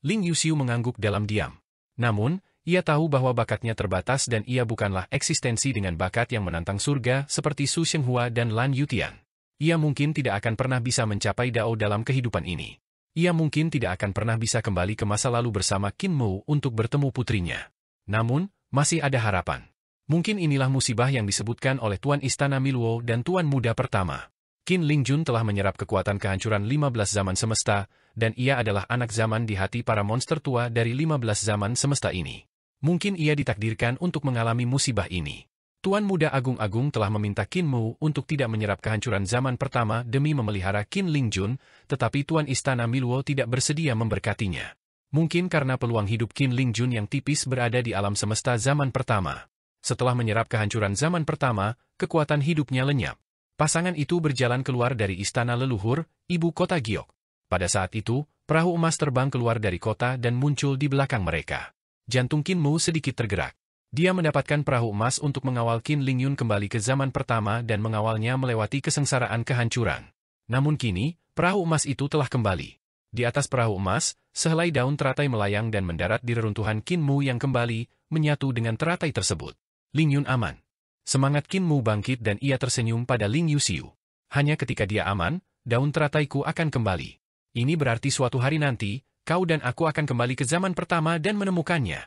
Ling Yuxiu mengangguk dalam diam. Namun, ia tahu bahwa bakatnya terbatas dan ia bukanlah eksistensi dengan bakat yang menantang surga seperti Su Shenghua dan Lan Yutian. Ia mungkin tidak akan pernah bisa mencapai Dao dalam kehidupan ini. Ia mungkin tidak akan pernah bisa kembali ke masa lalu bersama Qin Mu untuk bertemu putrinya. Namun, masih ada harapan. Mungkin inilah musibah yang disebutkan oleh Tuan Istana Milwo dan Tuan Muda pertama. Qin Lingjun telah menyerap kekuatan kehancuran 15 zaman semesta, dan ia adalah anak zaman di hati para monster tua dari 15 zaman semesta ini. Mungkin ia ditakdirkan untuk mengalami musibah ini. Tuan Muda Agung-Agung telah meminta Qin Mu untuk tidak menyerap kehancuran zaman pertama demi memelihara Qin Lingjun, tetapi Tuan Istana Milwo tidak bersedia memberkatinya. Mungkin karena peluang hidup Qin Lingjun yang tipis berada di alam semesta zaman pertama. Setelah menyerap kehancuran zaman pertama, kekuatan hidupnya lenyap. Pasangan itu berjalan keluar dari istana leluhur, ibu kota Giok. Pada saat itu, perahu emas terbang keluar dari kota dan muncul di belakang mereka. Jantung Qin Mu sedikit tergerak. Dia mendapatkan perahu emas untuk mengawal Qin Lingyun kembali ke zaman pertama dan mengawalnya melewati kesengsaraan kehancuran. Namun kini, perahu emas itu telah kembali. Di atas perahu emas, sehelai daun teratai melayang dan mendarat di reruntuhan Qin Mu yang kembali, menyatu dengan teratai tersebut. Lingyun aman. Semangat Qin Mu bangkit dan ia tersenyum pada Ling Yuxiu. Hanya ketika dia aman, daun terataiku akan kembali. Ini berarti suatu hari nanti, kau dan aku akan kembali ke zaman pertama dan menemukannya.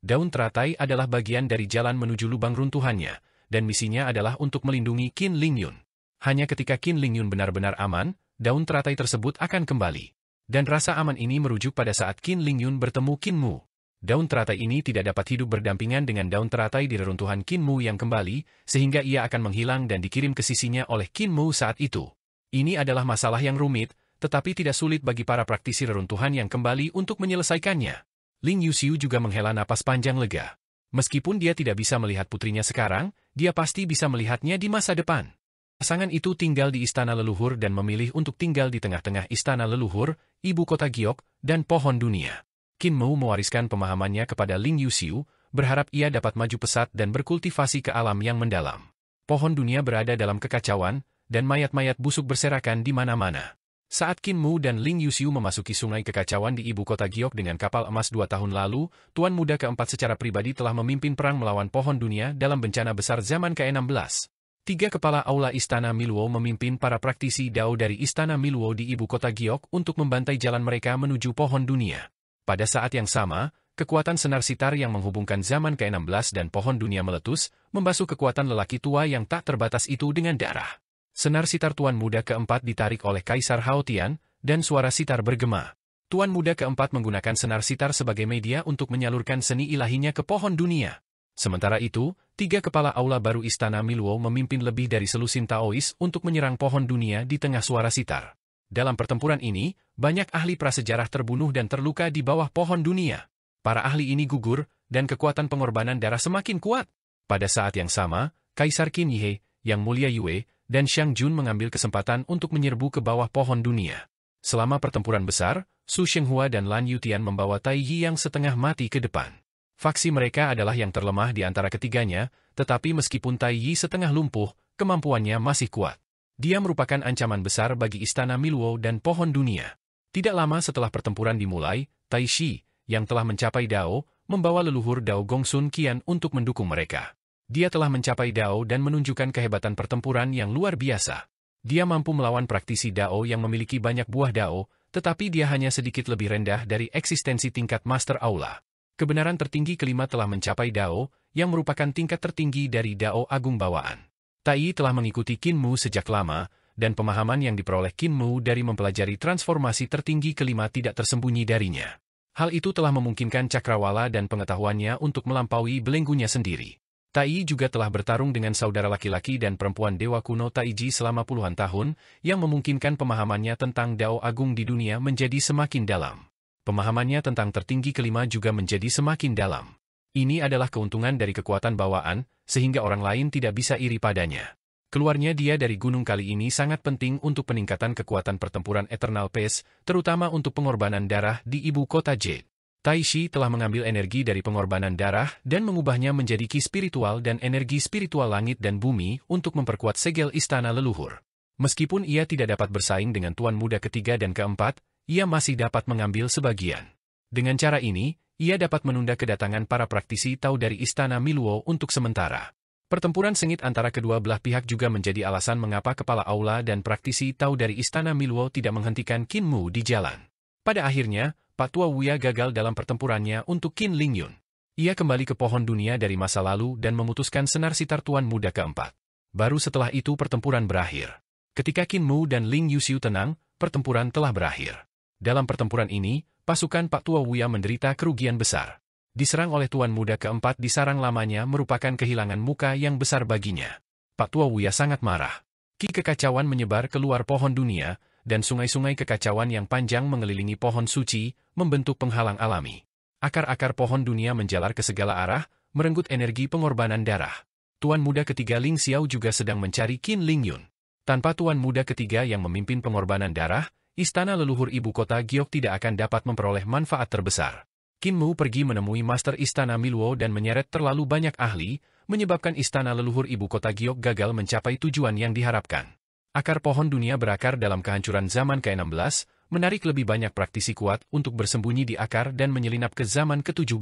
Daun teratai adalah bagian dari jalan menuju lubang runtuhannya, dan misinya adalah untuk melindungi Qin Lingyun. Hanya ketika Qin Lingyun benar-benar aman, daun teratai tersebut akan kembali. Dan rasa aman ini merujuk pada saat Qin Lingyun bertemu Qin Mu. Daun teratai ini tidak dapat hidup berdampingan dengan daun teratai di reruntuhan Qin Mu yang kembali, sehingga ia akan menghilang dan dikirim ke sisinya oleh Qin Mu saat itu. Ini adalah masalah yang rumit, tetapi tidak sulit bagi para praktisi reruntuhan yang kembali untuk menyelesaikannya. Ling Yuxiu juga menghela napas panjang lega. Meskipun dia tidak bisa melihat putrinya sekarang, dia pasti bisa melihatnya di masa depan. Pasangan itu tinggal di istana leluhur dan memilih untuk tinggal di tengah-tengah istana leluhur, ibu kota giok, dan pohon dunia. Qin Mu mewariskan pemahamannya kepada Ling Yuxiu, berharap ia dapat maju pesat dan berkultivasi ke alam yang mendalam. Pohon dunia berada dalam kekacauan, dan mayat-mayat busuk berserakan di mana-mana. Saat Qin Mu dan Ling Yuxiu memasuki sungai kekacauan di ibu kota giok dengan kapal emas 2 tahun lalu, Tuan Muda keempat secara pribadi telah memimpin perang melawan pohon dunia dalam bencana besar zaman ke-16. 3 kepala aula Istana Miluo memimpin para praktisi Dao dari Istana Miluo di ibu kota giok untuk membantai jalan mereka menuju pohon dunia. Pada saat yang sama, kekuatan senar sitar yang menghubungkan zaman ke-16 dan pohon dunia meletus, membasuh kekuatan lelaki tua yang tak terbatas itu dengan darah. Senar sitar Tuan Muda keempat ditarik oleh Kaisar Hao Tian, dan suara sitar bergema. Tuan Muda keempat menggunakan senar sitar sebagai media untuk menyalurkan seni ilahinya ke pohon dunia. Sementara itu, 3 kepala aula baru Istana Miluo memimpin lebih dari selusin Taois untuk menyerang pohon dunia di tengah suara sitar. Dalam pertempuran ini, banyak ahli prasejarah terbunuh dan terluka di bawah pohon dunia. Para ahli ini gugur, dan kekuatan pengorbanan darah semakin kuat. Pada saat yang sama, Kaisar Qin Yi, Yang Mulia Yue, dan Xiang Jun mengambil kesempatan untuk menyerbu ke bawah pohon dunia. Selama pertempuran besar, Su Shenghua dan Lan Yutian membawa Tai Yi yang setengah mati ke depan. Faksi mereka adalah yang terlemah di antara ketiganya, tetapi meskipun Tai Yi setengah lumpuh, kemampuannya masih kuat. Dia merupakan ancaman besar bagi Istana Miluo dan pohon dunia. Tidak lama setelah pertempuran dimulai, Tai Shi, yang telah mencapai Dao, membawa leluhur Dao Gongsun Qian untuk mendukung mereka. Dia telah mencapai Dao dan menunjukkan kehebatan pertempuran yang luar biasa. Dia mampu melawan praktisi Dao yang memiliki banyak buah Dao, tetapi dia hanya sedikit lebih rendah dari eksistensi tingkat Master Aula. Kebenaran tertinggi kelima telah mencapai Dao, yang merupakan tingkat tertinggi dari Dao Agung bawaan. Tai Yi telah mengikuti Qin Mu sejak lama, dan pemahaman yang diperoleh Qin Mu dari mempelajari transformasi tertinggi kelima tidak tersembunyi darinya. Hal itu telah memungkinkan cakrawala dan pengetahuannya untuk melampaui belenggunya sendiri. Tai Yi juga telah bertarung dengan saudara laki-laki dan perempuan Dewa Kuno Taiji selama puluhan tahun, yang memungkinkan pemahamannya tentang Dao Agung di dunia menjadi semakin dalam. Pemahamannya tentang tertinggi kelima juga menjadi semakin dalam. Ini adalah keuntungan dari kekuatan bawaan, sehingga orang lain tidak bisa iri padanya. Keluarnya dia dari gunung kali ini sangat penting untuk peningkatan kekuatan pertempuran Eternal Pace, terutama untuk pengorbanan darah di ibu kota Jade. Tai Shi telah mengambil energi dari pengorbanan darah dan mengubahnya menjadi ki spiritual dan energi spiritual langit dan bumi untuk memperkuat segel istana leluhur. Meskipun ia tidak dapat bersaing dengan Tuan Muda ketiga dan keempat, ia masih dapat mengambil sebagian. Dengan cara ini, ia dapat menunda kedatangan para praktisi Tao dari Istana Miluo untuk sementara. Pertempuran sengit antara kedua belah pihak juga menjadi alasan mengapa kepala aula dan praktisi Tao dari Istana Miluo tidak menghentikan Qin Mu di jalan. Pada akhirnya, Pak Tua Wuya gagal dalam pertempurannya untuk Qin Lingyun. Ia kembali ke pohon dunia dari masa lalu dan memutuskan senar sitar Tuan Muda keempat. Baru setelah itu pertempuran berakhir. Ketika Qin Mu dan Ling Yuxiu tenang, pertempuran telah berakhir. Dalam pertempuran ini, pasukan Pak Tua Wuya menderita kerugian besar. Diserang oleh Tuan Muda keempat di sarang lamanya merupakan kehilangan muka yang besar baginya. Pak Tua Wuya sangat marah. Ki kekacauan menyebar keluar pohon dunia, dan sungai-sungai kekacauan yang panjang mengelilingi pohon suci, membentuk penghalang alami. Akar-akar pohon dunia menjalar ke segala arah, merenggut energi pengorbanan darah. Tuan Muda ketiga Ling Xiao juga sedang mencari Qin Lingyun. Tanpa Tuan Muda ketiga yang memimpin pengorbanan darah, istana leluhur ibu kota Giok tidak akan dapat memperoleh manfaat terbesar. Qin Mu pergi menemui Master Istana Miluo dan menyeret terlalu banyak ahli, menyebabkan istana leluhur ibu kota Giok gagal mencapai tujuan yang diharapkan. Akar pohon dunia berakar dalam kehancuran zaman ke-16, menarik lebih banyak praktisi kuat untuk bersembunyi di akar dan menyelinap ke zaman ke-17.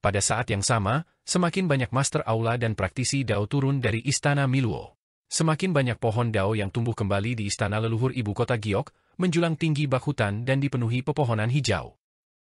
Pada saat yang sama, Semakin banyak master aula dan praktisi Dao turun dari Istana Miluo. Semakin banyak pohon Dao yang tumbuh kembali di istana leluhur ibu kota Giok, menjulang tinggi bak hutan dan dipenuhi pepohonan hijau.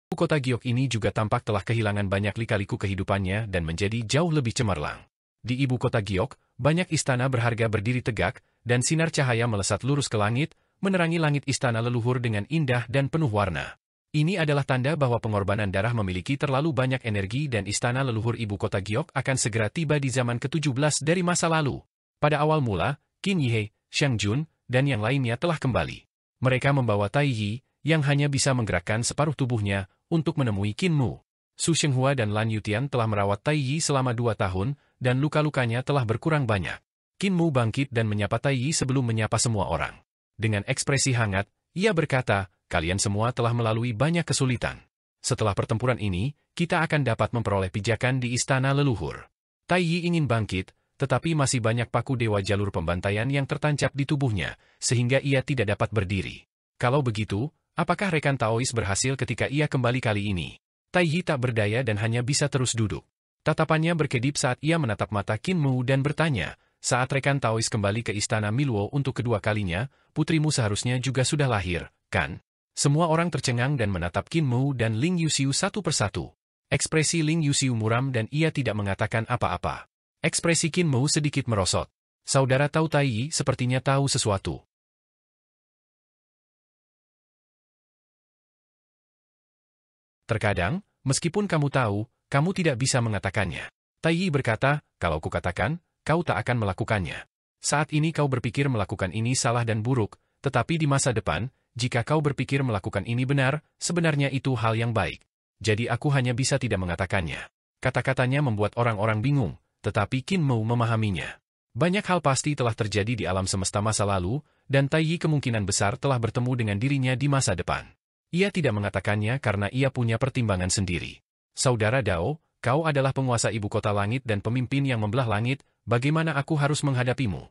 Ibu kota Giok ini juga tampak telah kehilangan banyak lika-liku kehidupannya dan menjadi jauh lebih cemerlang. Di ibu kota Giok, banyak istana berharga berdiri tegak, dan sinar cahaya melesat lurus ke langit, menerangi langit istana leluhur dengan indah dan penuh warna. Ini adalah tanda bahwa pengorbanan darah memiliki terlalu banyak energi dan istana leluhur ibu kota Giok akan segera tiba di zaman ke-17 dari masa lalu. Pada awal mula, Qin Yihei, Xiang Jun, dan yang lainnya telah kembali. Mereka membawa Tai Yi, yang hanya bisa menggerakkan separuh tubuhnya, untuk menemui Qin Mu. Su Shenghua dan Lan Yutian telah merawat Tai Yi selama 2 tahun, dan luka-lukanya telah berkurang banyak. Qin Mu bangkit dan menyapa Tai Yi sebelum menyapa semua orang. Dengan ekspresi hangat, ia berkata, kalian semua telah melalui banyak kesulitan. Setelah pertempuran ini, kita akan dapat memperoleh pijakan di istana leluhur. Tai Yi ingin bangkit, tetapi masih banyak paku dewa jalur pembantaian yang tertancap di tubuhnya, sehingga ia tidak dapat berdiri. Kalau begitu, apakah rekan Taois berhasil ketika ia kembali kali ini? Tai Yi tak berdaya dan hanya bisa terus duduk. Tatapannya berkedip saat ia menatap mata Qin Mu dan bertanya, saat rekan Taois kembali ke istana Miluo untuk kedua kalinya, putrimu seharusnya juga sudah lahir, kan? Semua orang tercengang dan menatap Qin Mu dan Ling Yuxiu satu persatu. Ekspresi Ling Yuxiu muram dan ia tidak mengatakan apa-apa. Ekspresi Qin Mu sedikit merosot. Saudara Tao Tai Yi sepertinya tahu sesuatu. Terkadang, meskipun kamu tahu, kamu tidak bisa mengatakannya. Tai Yi berkata, kalau kukatakan, kau tak akan melakukannya. Saat ini kau berpikir melakukan ini salah dan buruk, tetapi di masa depan, jika kau berpikir melakukan ini benar, sebenarnya itu hal yang baik. Jadi aku hanya bisa tidak mengatakannya. Kata-katanya membuat orang-orang bingung, tetapi Qin Mu memahaminya. Banyak hal pasti telah terjadi di alam semesta masa lalu, dan Tai Yi kemungkinan besar telah bertemu dengan dirinya di masa depan. Ia tidak mengatakannya karena ia punya pertimbangan sendiri. Saudara Dao, kau adalah penguasa ibu kota langit dan pemimpin yang membelah langit, bagaimana aku harus menghadapimu?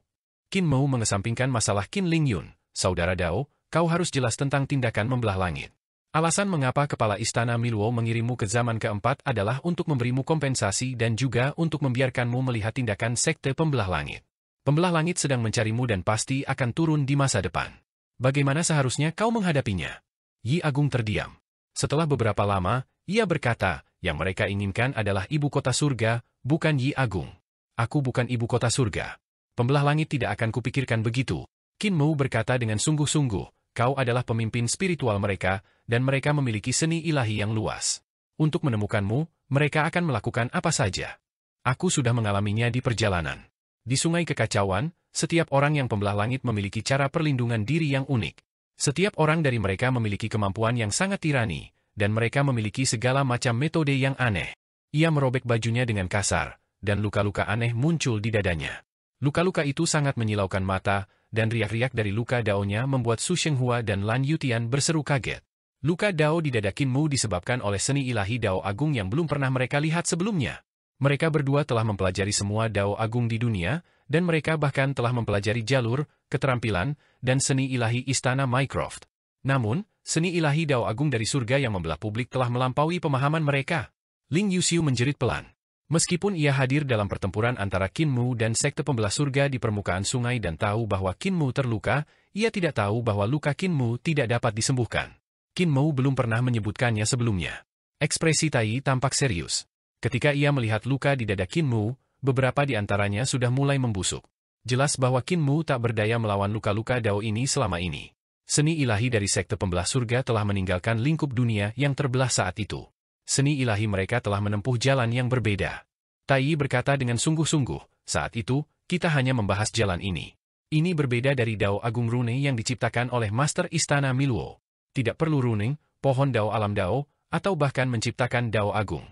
Qin Mu mengesampingkan masalah Qin Ling Yun. Saudara Dao, kau harus jelas tentang tindakan membelah langit. Alasan mengapa kepala istana Miluo mengirimmu ke zaman keempat adalah untuk memberimu kompensasi dan juga untuk membiarkanmu melihat tindakan sekte pembelah langit. Pembelah langit sedang mencarimu dan pasti akan turun di masa depan. Bagaimana seharusnya kau menghadapinya? Yi Agung terdiam. Setelah beberapa lama, ia berkata, yang mereka inginkan adalah ibu kota surga, bukan Yi Agung. Aku bukan ibu kota surga. Pembelah langit tidak akan kupikirkan begitu. Qin Mu berkata dengan sungguh-sungguh, kau adalah pemimpin spiritual mereka, dan mereka memiliki seni ilahi yang luas. Untuk menemukanmu, mereka akan melakukan apa saja. Aku sudah mengalaminya di perjalanan. Di Sungai Kekacauan, setiap orang yang pembelah langit memiliki cara perlindungan diri yang unik. Setiap orang dari mereka memiliki kemampuan yang sangat tirani, dan mereka memiliki segala macam metode yang aneh. Ia merobek bajunya dengan kasar, dan luka-luka aneh muncul di dadanya. Luka-luka itu sangat menyilaukan mata, dan riak-riak dari luka daonya membuat Su Shenghua dan Lan Yutian berseru kaget. Luka dao di dada Qin Mu disebabkan oleh seni ilahi dao agung yang belum pernah mereka lihat sebelumnya. Mereka berdua telah mempelajari semua dao agung di dunia, dan mereka bahkan telah mempelajari jalur, keterampilan, dan seni ilahi istana Mycroft. Namun, seni ilahi dao agung dari surga yang membelah publik telah melampaui pemahaman mereka. Ling Yuxiu menjerit pelan. Meskipun ia hadir dalam pertempuran antara Qin Mu dan sekte pembelah surga di permukaan sungai dan tahu bahwa Qin Mu terluka, ia tidak tahu bahwa luka Qin Mu tidak dapat disembuhkan. Qin Mu belum pernah menyebutkannya sebelumnya. Ekspresi Tai tampak serius. Ketika ia melihat luka di dada Qin Mu, beberapa di antaranya sudah mulai membusuk. Jelas bahwa Qin Mu tak berdaya melawan luka-luka dao ini selama ini. Seni ilahi dari sekte pembelah surga telah meninggalkan lingkup dunia yang terbelah saat itu. Seni ilahi mereka telah menempuh jalan yang berbeda. Tai berkata dengan sungguh-sungguh, saat itu, kita hanya membahas jalan ini. Ini berbeda dari Dao Agung Rune yang diciptakan oleh Master Istana Miluo. Tidak perlu runing, pohon Dao alam Dao, atau bahkan menciptakan Dao Agung.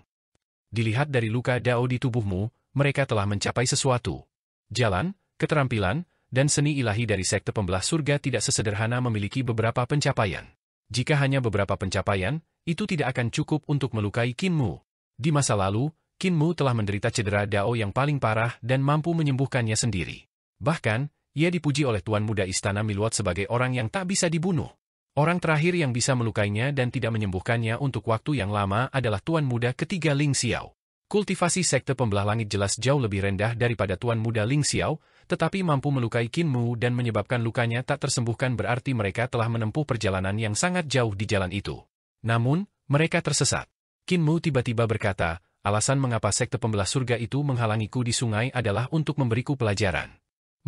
Dilihat dari luka Dao di tubuhmu, mereka telah mencapai sesuatu. Jalan, keterampilan, dan seni ilahi dari sekte pembelah surga tidak sesederhana memiliki beberapa pencapaian. Jika hanya beberapa pencapaian, itu tidak akan cukup untuk melukai Qin Mu. Di masa lalu, Qin Mu telah menderita cedera Dao yang paling parah dan mampu menyembuhkannya sendiri. Bahkan, ia dipuji oleh Tuan Muda Istana Miluot sebagai orang yang tak bisa dibunuh. Orang terakhir yang bisa melukainya dan tidak menyembuhkannya untuk waktu yang lama adalah Tuan Muda ketiga Ling Xiao. Kultivasi sekte pembelah langit jelas jauh lebih rendah daripada Tuan Muda Ling Xiao, tetapi mampu melukai Qin Mu dan menyebabkan lukanya tak tersembuhkan berarti mereka telah menempuh perjalanan yang sangat jauh di jalan itu. Namun, mereka tersesat. Qin Mu tiba-tiba berkata, alasan mengapa sekte pembelah surga itu menghalangiku di sungai adalah untuk memberiku pelajaran.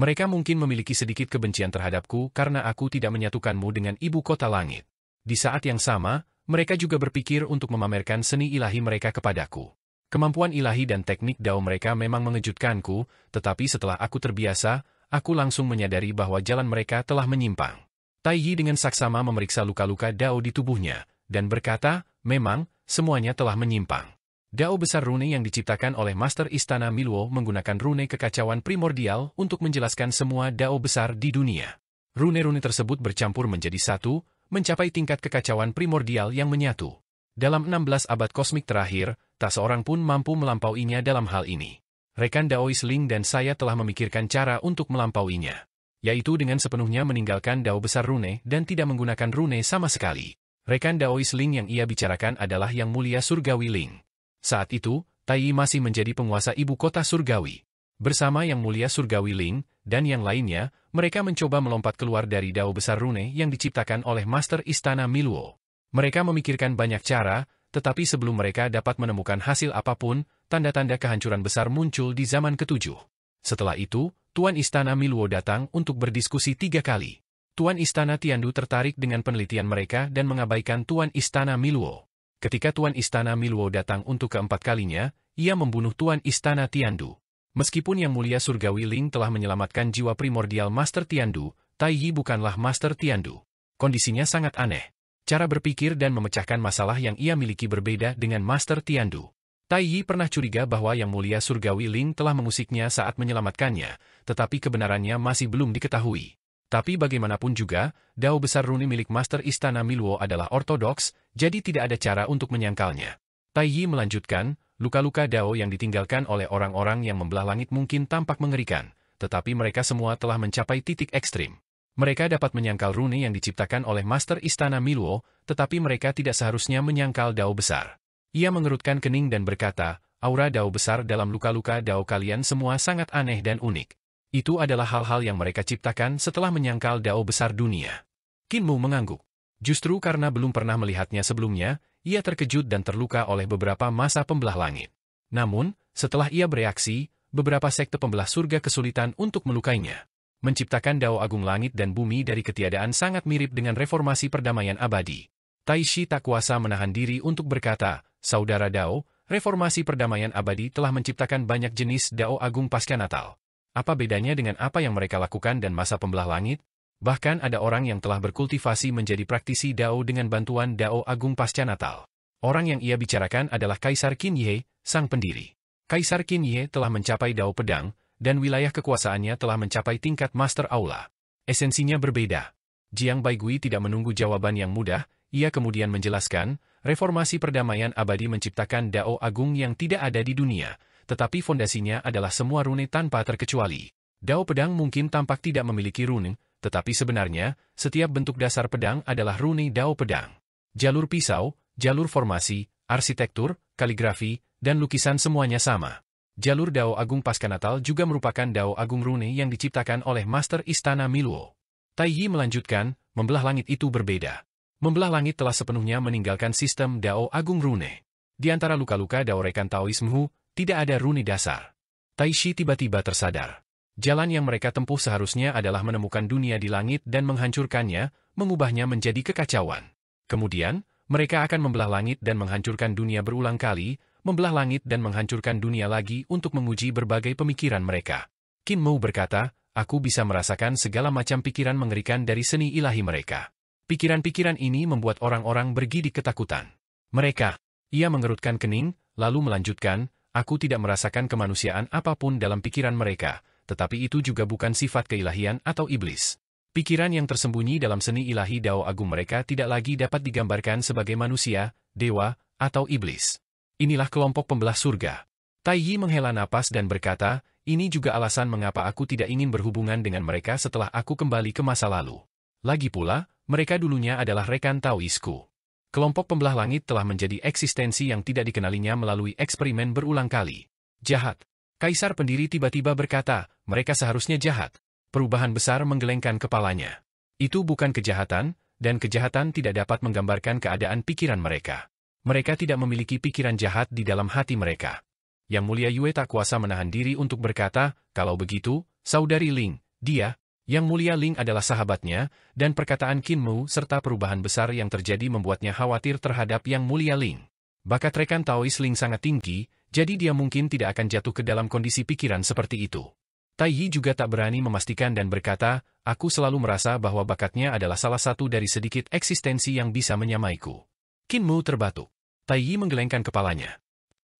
Mereka mungkin memiliki sedikit kebencian terhadapku karena aku tidak menyatukanmu dengan ibu kota langit. Di saat yang sama, mereka juga berpikir untuk memamerkan seni ilahi mereka kepadaku. Kemampuan ilahi dan teknik Dao mereka memang mengejutkanku, tetapi setelah aku terbiasa, aku langsung menyadari bahwa jalan mereka telah menyimpang. Tai Yi dengan saksama memeriksa luka-luka Dao di tubuhnya, dan berkata, memang, semuanya telah menyimpang. Dao besar rune yang diciptakan oleh Master Istana Miluo menggunakan rune kekacauan primordial untuk menjelaskan semua Dao besar di dunia. Rune-rune tersebut bercampur menjadi satu, mencapai tingkat kekacauan primordial yang menyatu. Dalam 16 abad kosmik terakhir, tak seorang pun mampu melampauinya dalam hal ini. Rekan Daois Ling dan saya telah memikirkan cara untuk melampauinya, yaitu dengan sepenuhnya meninggalkan Dao besar rune dan tidak menggunakan rune sama sekali. Rekan Daois Ling yang ia bicarakan adalah Yang Mulia Surgawi Ling. Saat itu, Tai Yi masih menjadi penguasa ibu kota surgawi. Bersama Yang Mulia Surgawi Ling dan yang lainnya, mereka mencoba melompat keluar dari Dao besar rune yang diciptakan oleh Master Istana Miluo. Mereka memikirkan banyak cara, tetapi sebelum mereka dapat menemukan hasil apapun, tanda-tanda kehancuran besar muncul di zaman ketujuh. Setelah itu, Tuan Istana Miluo datang untuk berdiskusi 3 kali. Tuan Istana Tiandu tertarik dengan penelitian mereka dan mengabaikan Tuan Istana Miluo. Ketika Tuan Istana Miluo datang untuk keempat kalinya, ia membunuh Tuan Istana Tiandu. Meskipun Yang Mulia Surgawi Ling telah menyelamatkan jiwa primordial Master Tiandu, Tai Yi bukanlah Master Tiandu. Kondisinya sangat aneh. Cara berpikir dan memecahkan masalah yang ia miliki berbeda dengan Master Tiandu. Tai Yi pernah curiga bahwa Yang Mulia Surgawi Ling telah mengusiknya saat menyelamatkannya, tetapi kebenarannya masih belum diketahui. Tapi bagaimanapun juga, Dao besar rune milik Master Istana Miluo adalah ortodoks, jadi tidak ada cara untuk menyangkalnya. Tai Yi melanjutkan, luka-luka Dao yang ditinggalkan oleh orang-orang yang membelah langit mungkin tampak mengerikan, tetapi mereka semua telah mencapai titik ekstrim. Mereka dapat menyangkal rune yang diciptakan oleh Master Istana Miluo, tetapi mereka tidak seharusnya menyangkal Dao besar. Ia mengerutkan kening dan berkata, aura Dao besar dalam luka-luka Dao kalian semua sangat aneh dan unik. Itu adalah hal-hal yang mereka ciptakan setelah menyangkal Dao besar dunia. Qin Mu mengangguk. Justru karena belum pernah melihatnya sebelumnya, ia terkejut dan terluka oleh beberapa masa pembelah langit. Namun, setelah ia bereaksi, beberapa sekte pembelah surga kesulitan untuk melukainya. Menciptakan Dao Agung Langit dan Bumi dari ketiadaan sangat mirip dengan reformasi perdamaian abadi. Tai Shi tak kuasa menahan diri untuk berkata, Saudara Dao, reformasi perdamaian abadi telah menciptakan banyak jenis Dao Agung pasca Natal. Apa bedanya dengan apa yang mereka lakukan dan masa pembelah langit? Bahkan ada orang yang telah berkultivasi menjadi praktisi Dao dengan bantuan Dao Agung pasca Natal. Orang yang ia bicarakan adalah Kaisar Qin Ye, sang pendiri. Kaisar Qin Ye telah mencapai Dao Pedang, dan wilayah kekuasaannya telah mencapai tingkat Master Aula. Esensinya berbeda. Jiang Baigui tidak menunggu jawaban yang mudah, ia kemudian menjelaskan, reformasi perdamaian abadi menciptakan Dao Agung yang tidak ada di dunia, tetapi fondasinya adalah semua rune tanpa terkecuali. Dao Pedang mungkin tampak tidak memiliki rune, tetapi sebenarnya, setiap bentuk dasar pedang adalah rune Dao Pedang. Jalur pisau, jalur formasi, arsitektur, kaligrafi, dan lukisan semuanya sama. Jalur Dao Agung pasca Natal juga merupakan Dao Agung rune yang diciptakan oleh Master Istana Miluo. Tai Yi melanjutkan, membelah langit itu berbeda. Membelah langit telah sepenuhnya meninggalkan sistem Dao Agung rune. Di antara luka-luka Dao rekan Taoisme, tidak ada rune dasar. Tai Shi tiba-tiba tersadar. Jalan yang mereka tempuh seharusnya adalah menemukan dunia di langit dan menghancurkannya, mengubahnya menjadi kekacauan. Kemudian, mereka akan membelah langit dan menghancurkan dunia berulang kali, membelah langit dan menghancurkan dunia lagi untuk menguji berbagai pemikiran mereka. Qin Mu berkata, aku bisa merasakan segala macam pikiran mengerikan dari seni ilahi mereka. Pikiran-pikiran ini membuat orang-orang bergidik ketakutan. Mereka, ia mengerutkan kening, lalu melanjutkan, aku tidak merasakan kemanusiaan apapun dalam pikiran mereka, tetapi itu juga bukan sifat keilahian atau iblis. Pikiran yang tersembunyi dalam seni ilahi Dao Agung mereka tidak lagi dapat digambarkan sebagai manusia, dewa, atau iblis. Inilah kelompok pembelah surga. Tai Yi menghela napas dan berkata, ini juga alasan mengapa aku tidak ingin berhubungan dengan mereka setelah aku kembali ke masa lalu. Lagi pula, mereka dulunya adalah rekan Taoisku. Kelompok pembelah langit telah menjadi eksistensi yang tidak dikenalinya melalui eksperimen berulang kali. Jahat. Kaisar pendiri tiba-tiba berkata, mereka seharusnya jahat. Perubahan besar menggelengkan kepalanya. Itu bukan kejahatan, dan kejahatan tidak dapat menggambarkan keadaan pikiran mereka. Mereka tidak memiliki pikiran jahat di dalam hati mereka. Yang Mulia Yue tak kuasa menahan diri untuk berkata, kalau begitu, Saudari Ling, dia, Yang Mulia Ling adalah sahabatnya, dan perkataan Qin Mu serta perubahan besar yang terjadi membuatnya khawatir terhadap Yang Mulia Ling. Bakat rekan Taois Ling sangat tinggi, jadi dia mungkin tidak akan jatuh ke dalam kondisi pikiran seperti itu. Tai Yi juga tak berani memastikan dan berkata, aku selalu merasa bahwa bakatnya adalah salah satu dari sedikit eksistensi yang bisa menyamaiku. Qin Mu terbatuk. Tai Yi menggelengkan kepalanya.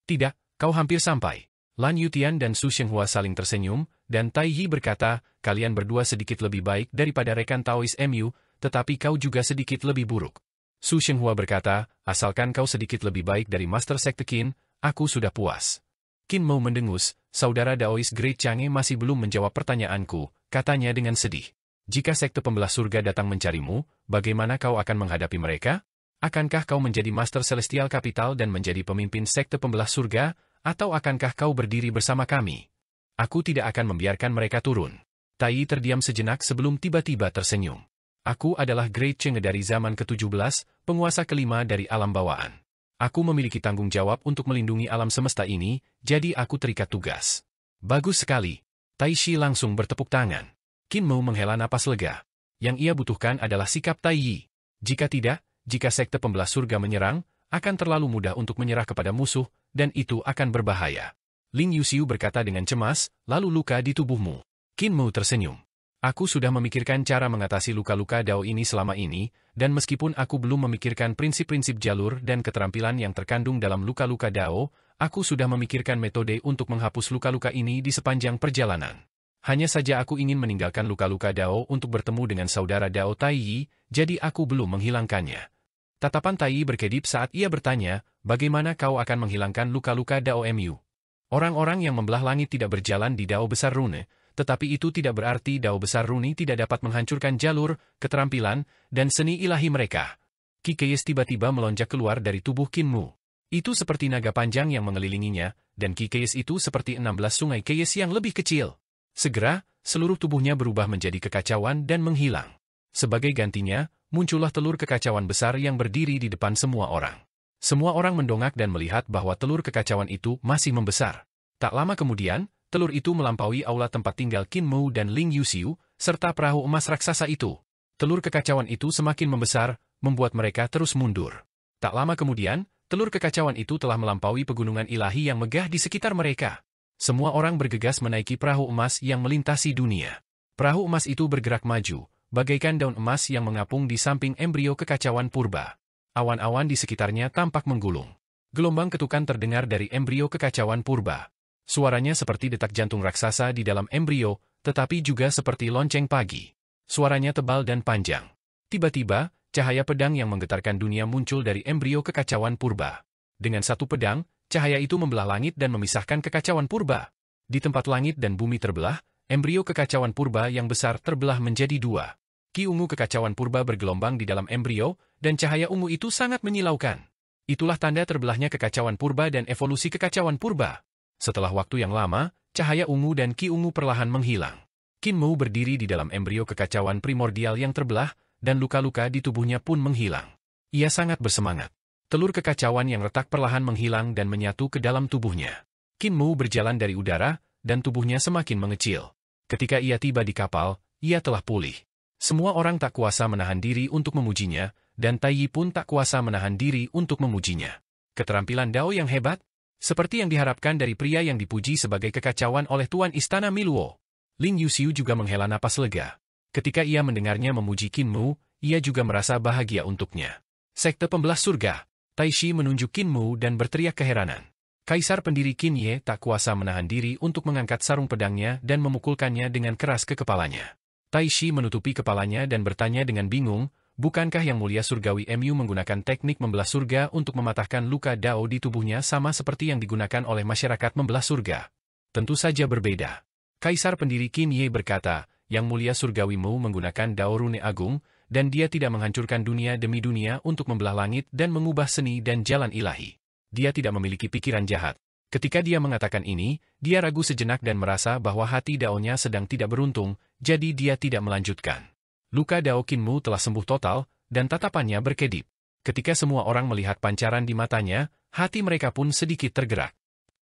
Tidak, kau hampir sampai. Lan Yutian dan Su Shenghua saling tersenyum, dan Tai Yi berkata, kalian berdua sedikit lebih baik daripada rekan Taois MU, tetapi kau juga sedikit lebih buruk. Su Shenghua berkata, asalkan kau sedikit lebih baik dari Master Sekte Qin, aku sudah puas. Qin Mu mendengus, saudara Daois Great Chang'e masih belum menjawab pertanyaanku, katanya dengan sedih. Jika Sekte Pembelah Surga datang mencarimu, bagaimana kau akan menghadapi mereka? Akankah kau menjadi Master Celestial Capital dan menjadi pemimpin Sekte Pembelah Surga, atau akankah kau berdiri bersama kami? Aku tidak akan membiarkan mereka turun. Tai Yi terdiam sejenak sebelum tiba-tiba tersenyum. Aku adalah Great Chang'e dari zaman ke-17, penguasa kelima dari alam bawaan. Aku memiliki tanggung jawab untuk melindungi alam semesta ini, jadi aku terikat tugas. Bagus sekali. Tai Shi langsung bertepuk tangan. Qin Mu menghela napas lega. Yang ia butuhkan adalah sikap Tai Yi. Jika tidak, jika Sekte Pembelah Surga menyerang, akan terlalu mudah untuk menyerah kepada musuh, dan itu akan berbahaya. Ling Yuxiu berkata dengan cemas, lalu luka di tubuhmu. Qin Mu tersenyum. Aku sudah memikirkan cara mengatasi luka-luka Dao ini selama ini, dan meskipun aku belum memikirkan prinsip-prinsip jalur dan keterampilan yang terkandung dalam luka-luka Dao, aku sudah memikirkan metode untuk menghapus luka-luka ini di sepanjang perjalanan. Hanya saja aku ingin meninggalkan luka-luka Dao untuk bertemu dengan saudara Dao Tai Yi, jadi aku belum menghilangkannya. Tatapan Tai Yi berkedip saat ia bertanya, bagaimana kau akan menghilangkan luka-luka Dao MU? Orang-orang yang membelah langit tidak berjalan di Dao Besar Rune, tetapi itu tidak berarti Dao Besar Rune tidak dapat menghancurkan jalur, keterampilan, dan seni ilahi mereka. Qi Keis tiba-tiba melonjak keluar dari tubuh Qin Mu. Itu seperti naga panjang yang mengelilinginya, dan Qi Keis itu seperti 16 sungai Keis yang lebih kecil. Segera, seluruh tubuhnya berubah menjadi kekacauan dan menghilang. Sebagai gantinya, muncullah telur kekacauan besar yang berdiri di depan semua orang. Semua orang mendongak dan melihat bahwa telur kekacauan itu masih membesar. Tak lama kemudian, telur itu melampaui aula tempat tinggal Qin Mu dan Ling Yuxiu, serta perahu emas raksasa itu. Telur kekacauan itu semakin membesar, membuat mereka terus mundur. Tak lama kemudian, telur kekacauan itu telah melampaui pegunungan ilahi yang megah di sekitar mereka. Semua orang bergegas menaiki perahu emas yang melintasi dunia. Perahu emas itu bergerak maju, bagaikan daun emas yang mengapung di samping embrio kekacauan purba. Awan-awan di sekitarnya tampak menggulung. Gelombang ketukan terdengar dari embrio kekacauan purba. Suaranya seperti detak jantung raksasa di dalam embrio, tetapi juga seperti lonceng pagi. Suaranya tebal dan panjang. Tiba-tiba, cahaya pedang yang menggetarkan dunia muncul dari embrio kekacauan purba. Dengan satu pedang, cahaya itu membelah langit dan memisahkan kekacauan purba. Di tempat langit dan bumi terbelah, embrio kekacauan purba yang besar terbelah menjadi dua. Ki ungu kekacauan purba bergelombang di dalam embrio, dan cahaya ungu itu sangat menyilaukan. Itulah tanda terbelahnya kekacauan purba dan evolusi kekacauan purba. Setelah waktu yang lama, cahaya ungu dan ki ungu perlahan menghilang. Qin Mu berdiri di dalam embrio kekacauan primordial yang terbelah, dan luka-luka di tubuhnya pun menghilang. Ia sangat bersemangat. Telur kekacauan yang retak perlahan menghilang dan menyatu ke dalam tubuhnya. Qin Mu berjalan dari udara, dan tubuhnya semakin mengecil. Ketika ia tiba di kapal, ia telah pulih. Semua orang tak kuasa menahan diri untuk memujinya, dan Tai Yi pun tak kuasa menahan diri untuk memujinya. Keterampilan Dao yang hebat, seperti yang diharapkan dari pria yang dipuji sebagai kekacauan oleh Tuan Istana Miluo. Ling Yuxiu juga menghela napas lega. Ketika ia mendengarnya memuji Qin Mu, ia juga merasa bahagia untuknya. Sekte Pembelah Surga. Tai Shi menunjuk Qin Mu dan berteriak keheranan. Kaisar pendiri Qin Ye tak kuasa menahan diri untuk mengangkat sarung pedangnya dan memukulkannya dengan keras ke kepalanya. Tai Shi menutupi kepalanya dan bertanya dengan bingung, bukankah Yang Mulia Surgawi MU menggunakan teknik membelah surga untuk mematahkan luka Dao di tubuhnya sama seperti yang digunakan oleh masyarakat membelah surga? Tentu saja berbeda. Kaisar pendiri Qin Ye berkata, Yang Mulia Surgawi Mu menggunakan Dao Rune Agung, dan dia tidak menghancurkan dunia demi dunia untuk membelah langit dan mengubah seni dan jalan ilahi. Dia tidak memiliki pikiran jahat. Ketika dia mengatakan ini, dia ragu sejenak dan merasa bahwa hati Dao-nya sedang tidak beruntung, jadi dia tidak melanjutkan. Luka Dao Qin Mu telah sembuh total, dan tatapannya berkedip. Ketika semua orang melihat pancaran di matanya, hati mereka pun sedikit tergerak.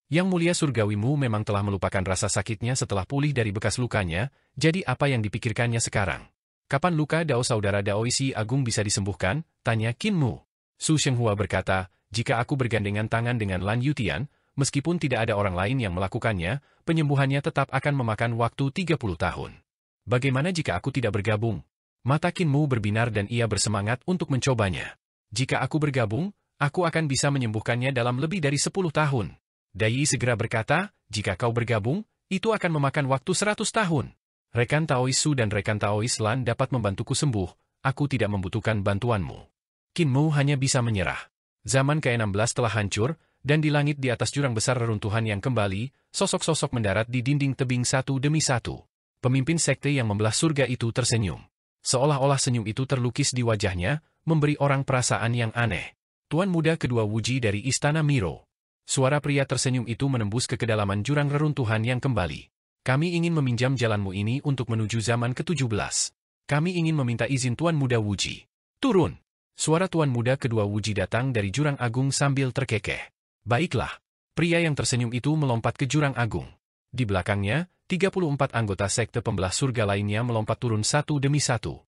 Yang Mulia Surgawi Mu memang telah melupakan rasa sakitnya setelah pulih dari bekas lukanya, jadi apa yang dipikirkannya sekarang? Kapan luka Dao saudara Daoisi Agung bisa disembuhkan? Tanya Qin Mu. Su Shenghua berkata, jika aku bergandengan tangan dengan Lan Yutian, meskipun tidak ada orang lain yang melakukannya, penyembuhannya tetap akan memakan waktu 30 tahun. Bagaimana jika aku tidak bergabung? Mata Qin Mu berbinar dan ia bersemangat untuk mencobanya. Jika aku bergabung, aku akan bisa menyembuhkannya dalam lebih dari 10 tahun. Dai segera berkata, jika kau bergabung, itu akan memakan waktu 100 tahun. Rekan Taois Su dan rekan Taois Lan dapat membantuku sembuh, aku tidak membutuhkan bantuanmu. Qin Mu hanya bisa menyerah. Zaman ke-16 telah hancur, dan di langit di atas jurang besar reruntuhan yang kembali, sosok-sosok mendarat di dinding tebing satu demi satu. Pemimpin sekte yang membelah surga itu tersenyum. Seolah-olah senyum itu terlukis di wajahnya, memberi orang perasaan yang aneh. Tuan muda kedua Wuji dari Istana Miro. Suara pria tersenyum itu menembus ke kedalaman jurang reruntuhan yang kembali. Kami ingin meminjam jalanmu ini untuk menuju zaman ke-17. Kami ingin meminta izin Tuan muda Wuji. Turun! Suara Tuan muda kedua Wuji datang dari jurang agung sambil terkekeh. Baiklah. Pria yang tersenyum itu melompat ke jurang agung. Di belakangnya, 34 anggota sekte pembelah surga lainnya melompat turun satu demi satu.